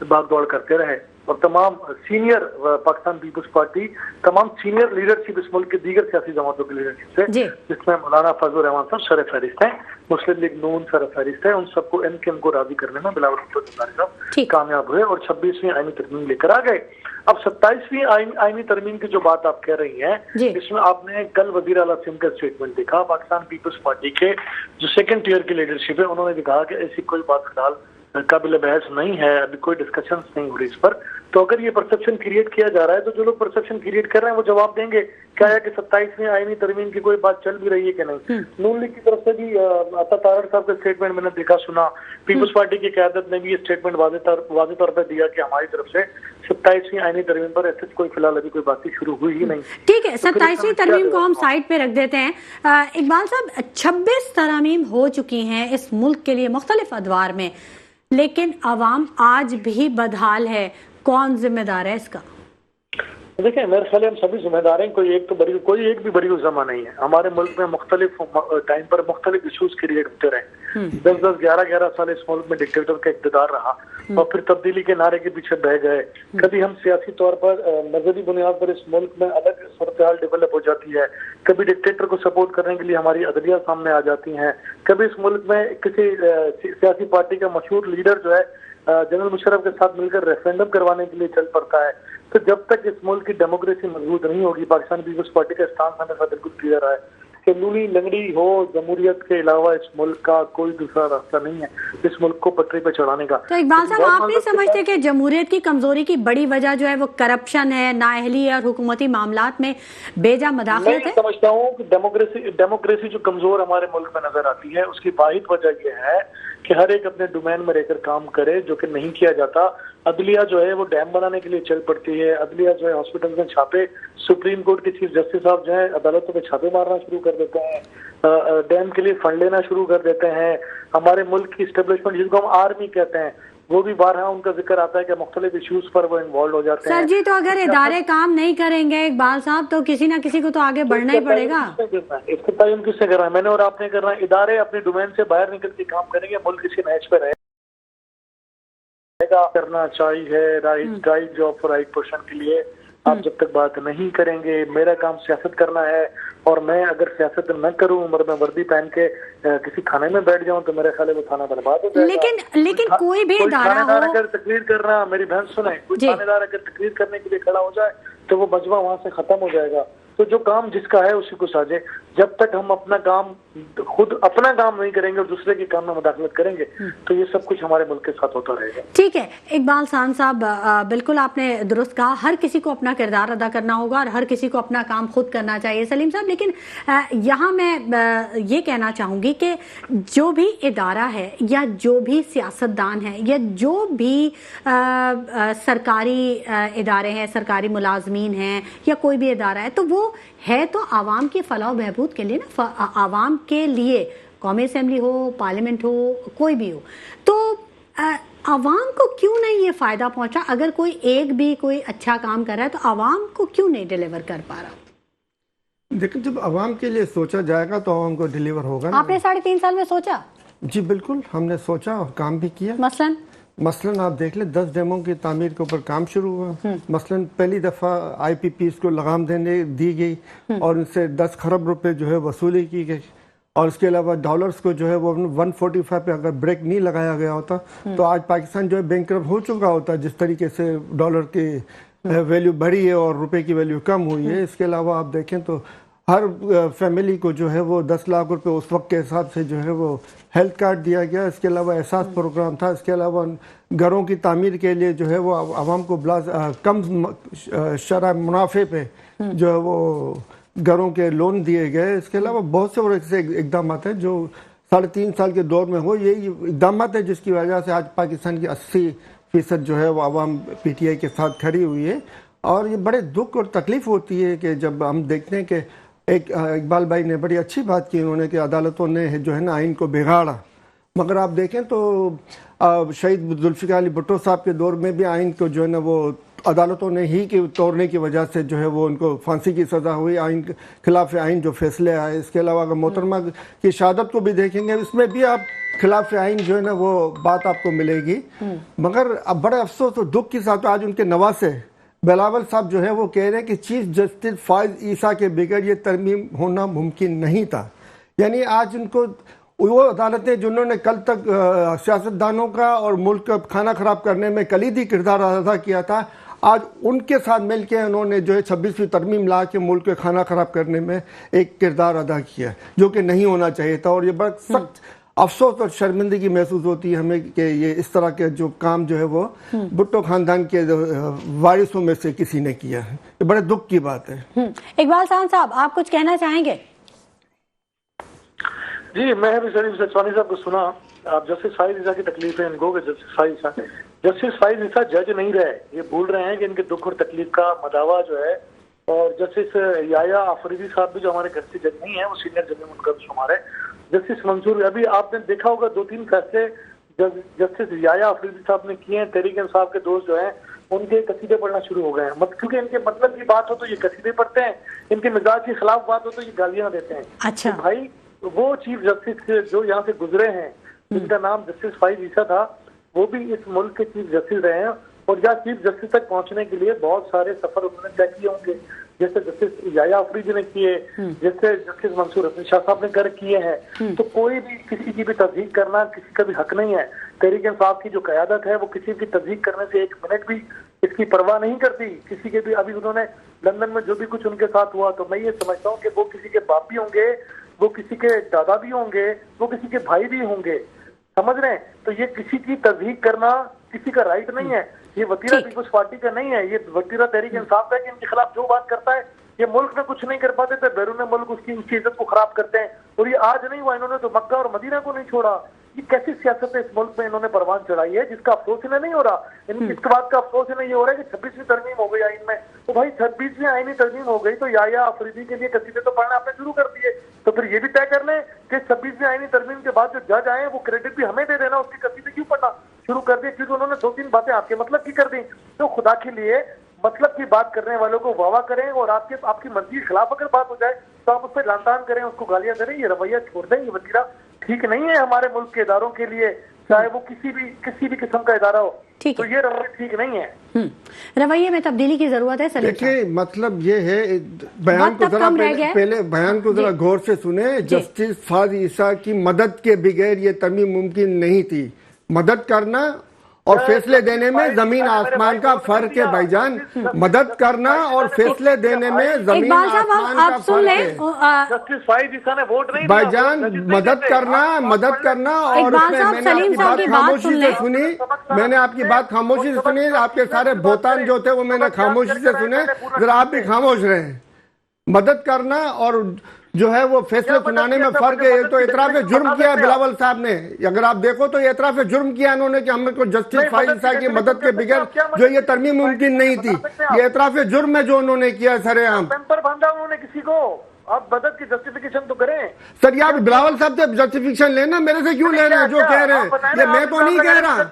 भागदौड़ करते रहे। और तमाम सीनियर पाकिस्तान पीपल्स पार्टी, तमाम सीनियर लीडरशिप इस मुल्क के दीगर सियासी जमातों की लीडरशिप से, जिसमें मौलाना फजल रहमान साहब सर फहरिस्त हैं, मुस्लिम लीग नून सर फहरिस्त है, उन सबको एमकेएम को राजी करने में बिलावल भुट्टो जरदारी साहब कामयाब हुए और 26वीं आईनी तरमीम लेकर आ गए। अब 27वीं आईनी तरमीम की जो बात आप कह रही हैं, इसमें आपने कल वजीर आला सिंध का स्टेटमेंट देखा। पाकिस्तान पीपल्स पार्टी के जो सेकंड टियर की लीडरशिप है, उन्होंने भी कहा कि ऐसी कोई बात फिलहाल काबिल बहस नहीं है, अभी कोई डिस्कशन नहीं हो रही इस पर। तो अगर ये परसेप्शन क्रिएट किया जा रहा है तो जो लोग परसेप्शन क्रिएट कर रहे हैं वो जवाब देंगे क्या है कि 27वीं आईनी तरमीम की कोई बात चल भी रही है कि नहीं। नून लीग की तरफ से भी अता तारड़ साहब का स्टेटमेंट मैंने देखा, सुना। पीपल्स पार्टी की क़यादत ने भी ये स्टेटमेंट वाज़ेह तौर पर दिया कि हमारी तरफ से 27वीं आईनी तरमीम पर ऐसे कोई फिलहाल अभी कोई बात शुरू हुई ही नहीं। ठीक है, 27वीं तरमीम को हम साइड पे रख देते हैं। इकबाल साहब, 26 तरमीम हो चुकी हैं इस मुल्क के लिए मुख्तलिफ अदवार में, लेकिन अवाम आज भी बदहाल है। कौन जिम्मेदार है इसका? देखिए, मेरे ख्याल हम सभी जिम्मेदार हैं, कोई एक भी बड़ी उज़मा नहीं है। हमारे मुल्क में मुख्तलिफ टाइम पर मुख्तलिफ इशूज क्रिएट होते रहे। 10-10, 11-11 साल इस मुल्क में डिक्टेटर का इक़्तिदार रहा और फिर तब्दीली के नारे के पीछे बह गए। कभी हम सियासी तौर पर मजहबी बुनियाद पर इस मुल्क में अलग सूरत-ए-हाल डेवलप हो जाती है, कभी डिक्टेटर को सपोर्ट करने के लिए हमारी अदलिया सामने आ जाती हैं, कभी इस मुल्क में किसी सियासी पार्टी का मशहूर लीडर जो है जनरल मुशर्रफ के साथ मिलकर रेफरेंडम करवाने के लिए चल पड़ता है। तो जब तक इस मुल्क की डेमोक्रेसी मजबूत नहीं होगी, पाकिस्तान पीपल्स पार्टी का स्टांस हमेशा बिल्कुल क्लियर है कि लूली लंगड़ी हो जमहूरियत के अलावा इस मुल्क का कोई दूसरा रास्ता नहीं है इस मुल्क को पटरी पे चढ़ाने का। तो इकबाल साहब, आप नहीं समझते कि जमहूरियत की कमजोरी की बड़ी वजह जो है वो करप्शन है, नाअहली और हुकूमती मामलात में बेजा मदाखलत है? मैं समझता हूँ कि डेमोक्रेसी जो कमजोर हमारे मुल्क में नजर आती है, उसकी वाहिद वजह यह है कि हर एक अपने डोमेन में रहकर काम करे, जो कि नहीं किया जाता। अदलिया जो है वो डैम बनाने के लिए चल पड़ती है, अदलिया जो है हॉस्पिटल में छापे, सुप्रीम कोर्ट के चीफ जस्टिस साहब जो है अदालतों में छापे मारना शुरू कर देते हैं, डैम के लिए फंड लेना शुरू कर देते हैं। हमारे मुल्क की स्टेब्लिशमेंट, जिसको हम आर्मी कहते हैं, वो भी बारहा उनका जिक्र आता है कि मुख्तलिफ इश्यूज पर वो इन्वॉल्व हो जाते हैं। सर जी, तो अगर इदारे काम नहीं करेंगे इकबाल साहब, तो किसी ना किसी को तो आगे बढ़ना ही पड़ेगा। इसका तयन किससे कर रहा है? मैंने और आपने करना है। इदारे अपने डोमेन से बाहर निकल के काम करेंगे, मुल्क किसी नहज पे रहेगा। करना चाहिए right job for right portion के लिए आप जब तक बात नहीं करेंगे, मेरा काम सियासत करना है और मैं अगर सियासत न करूं और मैं वर्दी पहन के किसी खाने में बैठ जाऊं तो मेरे ख्याल वो खाना बर्बाद हो जाएगा। लेकिन कोई भी इदारा हो, अगर तकरीर करना, मेरी बहन सुने, कोई थानेदार अगर तकरीर करने के लिए खड़ा हो जाए तो वो मजमा वहां से खत्म हो जाएगा। तो जो काम जिसका है उसी को साझे। जब तक हम खुद अपना काम नहीं करेंगे और दूसरे के काम में मुदाखलत करेंगे तो ये सब कुछ हमारे मुल्क के साथ होता रहेगा। ठीक है इकबाल सान साहब, बिल्कुल आपने दुरुस्त कहा, हर किसी को अपना किरदार अदा करना होगा और हर किसी को अपना काम खुद करना चाहिए। सलीम साहब, लेकिन यहाँ मैं ये कहना चाहूँगी कि जो भी इदारा है या जो भी सियासतदान है या जो भी सरकारी इदारे हैं, सरकारी मुलाजमीन हैं या कोई भी इदारा है, तो वो ہے تو عوام کی فلاح و بہبود کے لیے نا، عوام کے لیے، قومی اسمبلی ہو، پارلیمنٹ ہو، کوئی بھی ہو، تو عوام کو کیوں نہیں یہ فائدہ پہنچا؟ اگر کوئی ایک بھی کوئی اچھا کام کر رہا ہے تو عوام کو کیوں نہیں ڈیلیور کر پا رہا؟ لیکن جب عوام کے لیے سوچا جائے گا تو عوام کو ڈیلیور ہوگا نا۔ آپ نے 3.5 سال میں سوچا؟ جی بالکل، ہم نے سوچا اور کام بھی کیا۔ مثلاً آپ دیکھ لیں 10 ڈیموں کی تعمیر کے اوپر کام شروع ہوا۔ مثلاً پہلی دفعہ آئی پی پیز کو لگام دی گئی اور ان سے 10 خرب روپے جو ہے وصولی کی گئی، اور اس کے علاوہ ڈالرز کو جو ہے وہ 145 پہ اگر بریک نہیں لگایا گیا ہوتا تو آج پاکستان جو ہے بینکرپٹ ہو چکا ہوتا، جس طریقے سے ڈالر کی ویلیو بڑھی ہے اور روپے کی ویلیو کم ہوئی ہے۔ اس کے علاوہ آپ دیکھیں تو ہر فیملی کو جو ہے وہ 10 لاکھ روپے اس وقت کے حساب سے جو ہے وہ ہیلتھ کارڈ دیا گیا۔ اس کے علاوہ احساس پروگرام تھا۔ اس کے علاوہ گھروں کی تعمیر کے لیے جو ہے وہ عوام کو کم شرح منافع پہ جو ہے وہ گھروں کے لون دیے گئے۔ اس کے علاوہ بہت سے اور ایسے اقدامات ہیں جو 3.5 سال کے دور میں ہو۔ یہ اقدامات ہیں جس کی وجہ سے آج پاکستان کی 80% جو ہے وہ عوام پی ٹی آئی کے ساتھ کھڑی ہوئی ہے۔ اور یہ بڑے دکھ اور تکلیف ہوتی ہے کہ جب ہم دیکھتے ہیں کہ ایک اقبال بھائی نے بڑی اچھی بات کی، انہوں نے کہ عدالتوں نے جو ہے نا آئین کو بگاڑا، مگر آپ دیکھیں تو شہید ذوالفقار علی بھٹو صاحب کے دور میں بھی آئین کو جو ہے نا وہ عدالتوں نے ہی کے توڑنے کی وجہ سے جو ہے وہ ان کو پھانسی کی سزا ہوئی، آئین خلاف آئین جو فیصلے آئے۔ اس کے علاوہ اگر محترمہ کی شہادت کو بھی دیکھیں گے، اس میں بھی آپ خلاف آئین جو ہے نا وہ بات آپ کو ملے گی۔ مگر اب بڑے افسوس اور دکھ کے ساتھ آج ان کے نواسے بلاول صاحب جو ہے وہ کہہ رہے ہیں کہ چیف جسٹس فائز عیسیٰ کے بغیر یہ ترمیم ہونا ممکن نہیں تھا۔ یعنی آج ان کو وہ عدالتیں جنہوں نے کل تک سیاستدانوں کا اور ملک کا کھانا خراب کرنے میں کلیدی کردار ادا کیا تھا، آج ان کے ساتھ مل کے انہوں نے جو ہے 26ویں ترمیم لا کے ملک کے کھانا خراب کرنے میں ایک کردار ادا کیا جو کہ نہیں ہونا چاہیے تھا۔ اور یہ بڑا سخت افسوس اور شرمندگی محسوس ہوتی ہے ہمیں کہ یہ اس طرح کے جو کام جو ہے وہ بھٹو خاندان کے وارثوں میں سے کسی نے کیا ہے۔ یہ بڑے دکھ کی بات ہے۔ اقبال صاحب آپ کچھ کہنا چاہیں گے؟ جی میں بھی شریف سچوانی صاحب کو سنا۔ آپ جسٹس فائز عیسیٰ کی تکلیف ہے ان کو کہ جسٹس فائز عیسیٰ جج نہیں رہے، یہ بھول رہے ہیں کہ ان کے دکھ اور تکلیف کا مداوع جو ہے۔ اور جسٹس یحییٰ آفریدی صاحب بھی جو ہمارے گھر سے جج نہیں ہیں، وہ سینئر جج ان کا بھی شمار ہے۔ جسٹس منصور، ابھی آپ نے دیکھا ہوگا 2-3 فیصلے جسٹس یحییٰ آفریدی صاحب نے کیے ہیں، تحریک انصاف کے دوست جو ہیں ان کے قصیدے پڑھنا شروع ہو گئے ہیں، کیونکہ ان کے مطلب کی بات ہو تو یہ قصیدے پڑھتے ہیں، ان کے مزاج کے خلاف بات ہو تو یہ گالیاں دیتے ہیں۔ اچھا بھائی وہ چیف جسٹس جو یہاں سے گزرے ہیں جن کا نام جسٹس فائز عیسیٰ تھا، وہ بھی اس ملک کے چیف جسٹس رہے ہیں، اور یہاں چیف جسٹس تک پہنچنے کے لیے بہت سارے سفر انہوں نے طے کیے ہوں گے، جیسے جسٹس یحییٰ آفریدی نے کیے، جیسے جسٹس منصور حسن شاہ صاحب نے کر کیے ہیں۔ تو کوئی بھی کسی کی بھی تصدیق کرنا کسی کا بھی حق نہیں ہے۔ تحریک انصاف کی جو قیادت ہے وہ کسی کی تصدیق کرنے سے 1 منٹ بھی اس کی پرواہ نہیں کرتی کسی کے بھی۔ ابھی انہوں نے لندن میں جو بھی کچھ ان کے ساتھ ہوا تو میں یہ سمجھتا ہوں کہ وہ کسی کے باپ بھی ہوں گے، وہ کسی کے دادا بھی ہوں گے، وہ کسی کے بھائی بھی ہوں گے، سمجھ رہے ہیں؟ تو یہ کسی کی تصدیق کرنا کسی کا رائٹ نہیں ہے۔ یہ وتیرہ پیپلز پارٹی کا نہیں ہے، یہ وتیرہ تحریک انصاف کا ہے کہ ان کے خلاف جو بات کرتا ہے یہ ملک میں کچھ نہیں کر پاتے تھے، بیرون ملک اس کی عزت کو خراب کرتے ہیں، اور یہ آج نہیں ہوا، انہوں نے تو مکہ اور مدینہ کو نہیں چھوڑا۔ یہ کیسی سیاست ہے اس ملک میں انہوں نے پروان چڑھائی ہے جس کا افسوس انہیں نہیں ہو رہا۔ اس کے بات کا افسوس انہیں یہ ہو رہا ہے کہ 26ویں ترمیم ہو گئی آئین میں، تو بھائی 26ویں آئینی ترمیم ہو گئی تو یحییٰ آفریدی کے لیے قصیدے تو پڑھنا آپ نے شروع کر دیے، تو پھر یہ بھی طے کر لیں کہ 26ویں آئینی ترمیم کے بعد جو جج آئے وہ کریڈٹ بھی ہمیں دے دینا، اس کی قصیدے کیوں پڑھنا شروع کر دیے، کیونکہ انہوں نے 2-3 باتیں آپ کے مطلب کی کر دی۔ تو خدا کے لیے مطلب کی بات کرنے والوں کو واہ واہ کریں، اور آپ کی مرضی کے خلاف اگر بات ہو جائے تو آپ اس پہ لان تان کریں، اس کو گالیاں کریں، یہ رویہ چھوڑ دیں۔ یہ وتیرہ ٹھیک نہیں ہے ہمارے ملک کے اداروں کے لیے، چاہے وہ کسی بھی قسم کا ادارہ ہو، تو یہ رویہ ٹھیک نہیں ہے۔ رویے میں تبدیلی کی ضرورت ہے۔ دیکھیں مطلب یہ ہے، بیان کو ذرا پہلے بیان کو ذرا غور سے سنیں۔ جسٹس فائز عیسیٰ کی مدد کے بغیر یہ ترمیم ممکن نہیں تھی۔ مدد کرنا اور فیصلے دینے میں زمین آسمان کا فرق ہے بھائی جان، مدد کرنا اور فیصلے دینے میں زمین آسمان کا فرق ہے بھائی جان۔ مدد کرنا اور میں نے آپ کی بات خاموشی سے سنی، میں نے آپ کی بات خاموشی سے سنی، آپ کے سارے بہتان جو تھے وہ میں نے خاموشی سے سنے، ذرا آپ بھی خاموش رہیں۔ مدد کرنا اور جو ہے وہ فیصلے سنانے میں فرق ہے. ایک تو اعتراف جرم کیا بلاول صاحب نے, اگر آپ دیکھو تو یہ اعتراف جرم کیا انہوں نے کہ ہم کو جسٹس فائز عیسیٰ کی مدد کے بغیر جو یہ ترمیم ممکن نہیں تھی. یہ اعتراف جرم ہے جو انہوں نے کیا سر عام. پیمپر باندھا انہوں نے کسی کو, آپ مدد کی جسٹیفیکیشن تو کریں. سر یہ آپ بلاول صاحب سے جسٹیفیکیشن لینا, میرے سے کیوں لے رہے ہیں جو کہہ رہے ہیں؟ یہ میں تو نہیں کہہ رہا,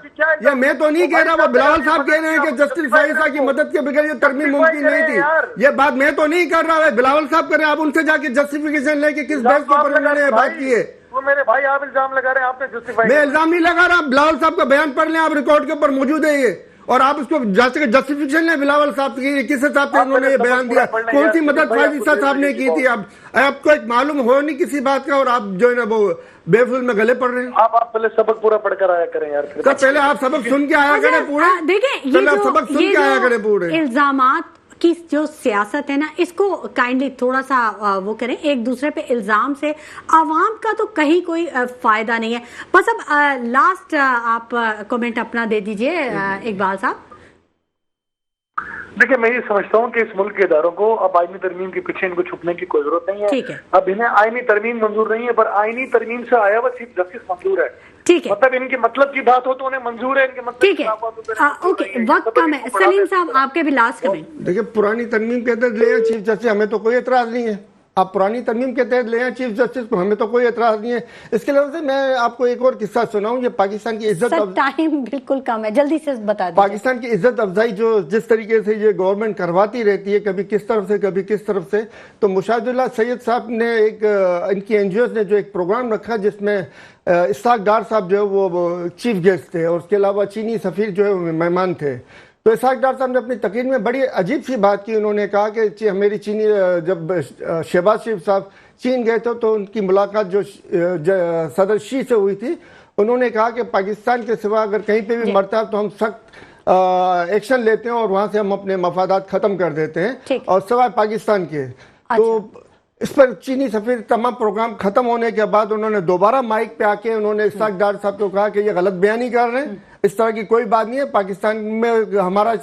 یہ میں تو نہیں کہہ رہا, وہ بلاول صاحب کہہ رہے ہیں کہ جسٹس فائز عیسیٰ کی مدد کے بغیر یہ ترمیم ممکن نہیں تھی. یہ بات میں تو نہیں کر رہا, بلاول صاحب کریں. آپ ان سے جا کے جسٹیفیکیشن لے کے کس بیس کے اوپر انہوں نے یہ بات کی ہے؟ وہ میرے بھائی آپ الزام لگا رہے ہیں, آپ نے جسٹیفائی. میں الزام نہیں لگا رہا, بلاول صاحب کا بیان پڑھ لیں, آپ ریکارڈ کے اوپر موجود ہے یہ, اور آپ اس کو جسٹیفیکیشن لیں بلاول صاحب کی کس حساب سے انہوں نے یہ بیان دیا, کون سی مدد فائز عیسیٰ صاحب نے کی تھی. اب آپ کو ایک معلوم ہو نہیں کسی بات کا, اور آپ جو ہے نا وہ بے فضول میں گلے پڑ رہے ہیں. آپ پہلے سبق پورا پڑھ کر آیا کریں یار. سر پہلے آپ سبق سن کے آیا کریں پورے. دیکھیں پہلے آپ سبق سن کے آیا کریں پورے. الزامات کی جو سیاست ہے نا, اس کو کائنڈلی تھوڑا سا وہ کریں. ایک دوسرے پہ الزام سے عوام کا تو کہیں کوئی فائدہ نہیں ہے. بس اب لاسٹ آپ کومنٹ اپنا دے دیجئے اقبال صاحب. دیکھیں میں یہ سمجھتا ہوں کہ اس ملک کے اداروں کو اب آئینی ترمیم کے پیچھے ان کو چھپنے کی کوئی ضرورت نہیں ہے. اب انہیں آئینی ترمیم منظور نہیں ہے, پر آئینی ترمیم سے آیا ہوا چیف جسٹس منظور ہے. ٹھیک ہے, مطلب ان کے مطلب کی بات ہو تو انہیں منظور ہے, ان کے مطلب ٹھیک ہے, اوکے وقت کم ہے. سلیم صاحب آپ کے بھی لاسٹ کمنٹ. دیکھیں پرانی ترمیم کے تحت لے چیف جسٹس, ہمیں تو کوئی اعتراض نہیں ہے. آپ پرانی ترمیم کے تحت لے چیف جسٹس کو, ہمیں تو کوئی اعتراض نہیں ہے. اس کے علاوہ سے میں آپ کو ایک اور قصہ سناؤں. یہ پاکستان کی عزت, ٹائم بالکل کم ہے, جلدی سے بتا دیں. پاکستان کی عزت افزائی جو جس طریقے سے یہ گورنمنٹ کرواتی رہتی ہے, کبھی کس طرف سے کبھی کس طرف سے, تو مشاہد اللہ سید صاحب نے ایک ان کی این جی اوز نے جو ایک پروگرام رکھا جس میں اسحاق ڈار صاحب جو ہے وہ چیف گیسٹ تھے, اور اس کے علاوہ چینی سفیر جو ہے وہ مہمان تھے. تو اسحاق ڈار صاحب نے اپنی تقریر میں بڑی عجیب سی بات کی. انہوں نے کہا کہ میری چینی جب شہباز شریف صاحب چین گئے تھے تو ان کی ملاقات جو صدر شی سے ہوئی تھی, انہوں نے کہا کہ پاکستان کے سوا اگر کہیں پہ بھی مرتا ہے تو ہم سخت ایکشن لیتے ہیں اور وہاں سے ہم اپنے مفادات ختم کر دیتے ہیں, اور سوائے پاکستان کے. تو اس پر چینی سفیر تمام پروگرام ختم ہونے کے بعد انہوں نے دوبارہ مائک پہ آ کے انہوں نے اسحاق ڈار صاحب کو کہا کہ یہ غلط بیانی کر رہے ہیں, اس طرح کی کوئی بات نہیں ہے. پاکستان میں ہمارا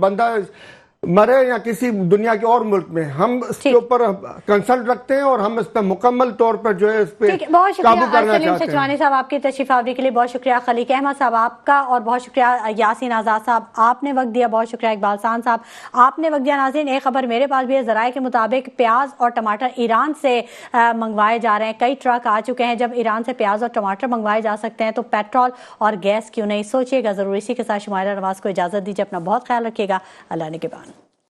بندہ مرے یا کسی دنیا کے اور ملک میں, ہم اس کے اوپر کنسرن رکھتے ہیں اور ہم اس پہ مکمل طور پر جو ہے اس پہ قابو کرنا چاہتے ہیں. سچوانی صاحب آپ کی تشریف آوری کے لیے بہت شکریہ. خلیق احمد صاحب آپ کا, اور بہت شکریہ یاسین آزاد صاحب آپ نے وقت دیا. بہت شکریہ اقبال سان صاحب آپ نے وقت دیا. ناظرین ایک خبر میرے پاس بھی ہے, ذرائع کے مطابق پیاز اور ٹماٹر ایران سے منگوائے جا رہے ہیں. کئی ٹرک آ چکے ہیں. جب ایران سے پیاز اور ٹماٹر منگوائے جا سکتے ہیں تو پیٹرول اور گیس کیوں نہیں؟ سوچیے گا ضرور. اسی کے ساتھ شمائلہ نواز کو اجازت دیجیے. اپنا بہت خیال رکھیے گا. اللہ نگہبان.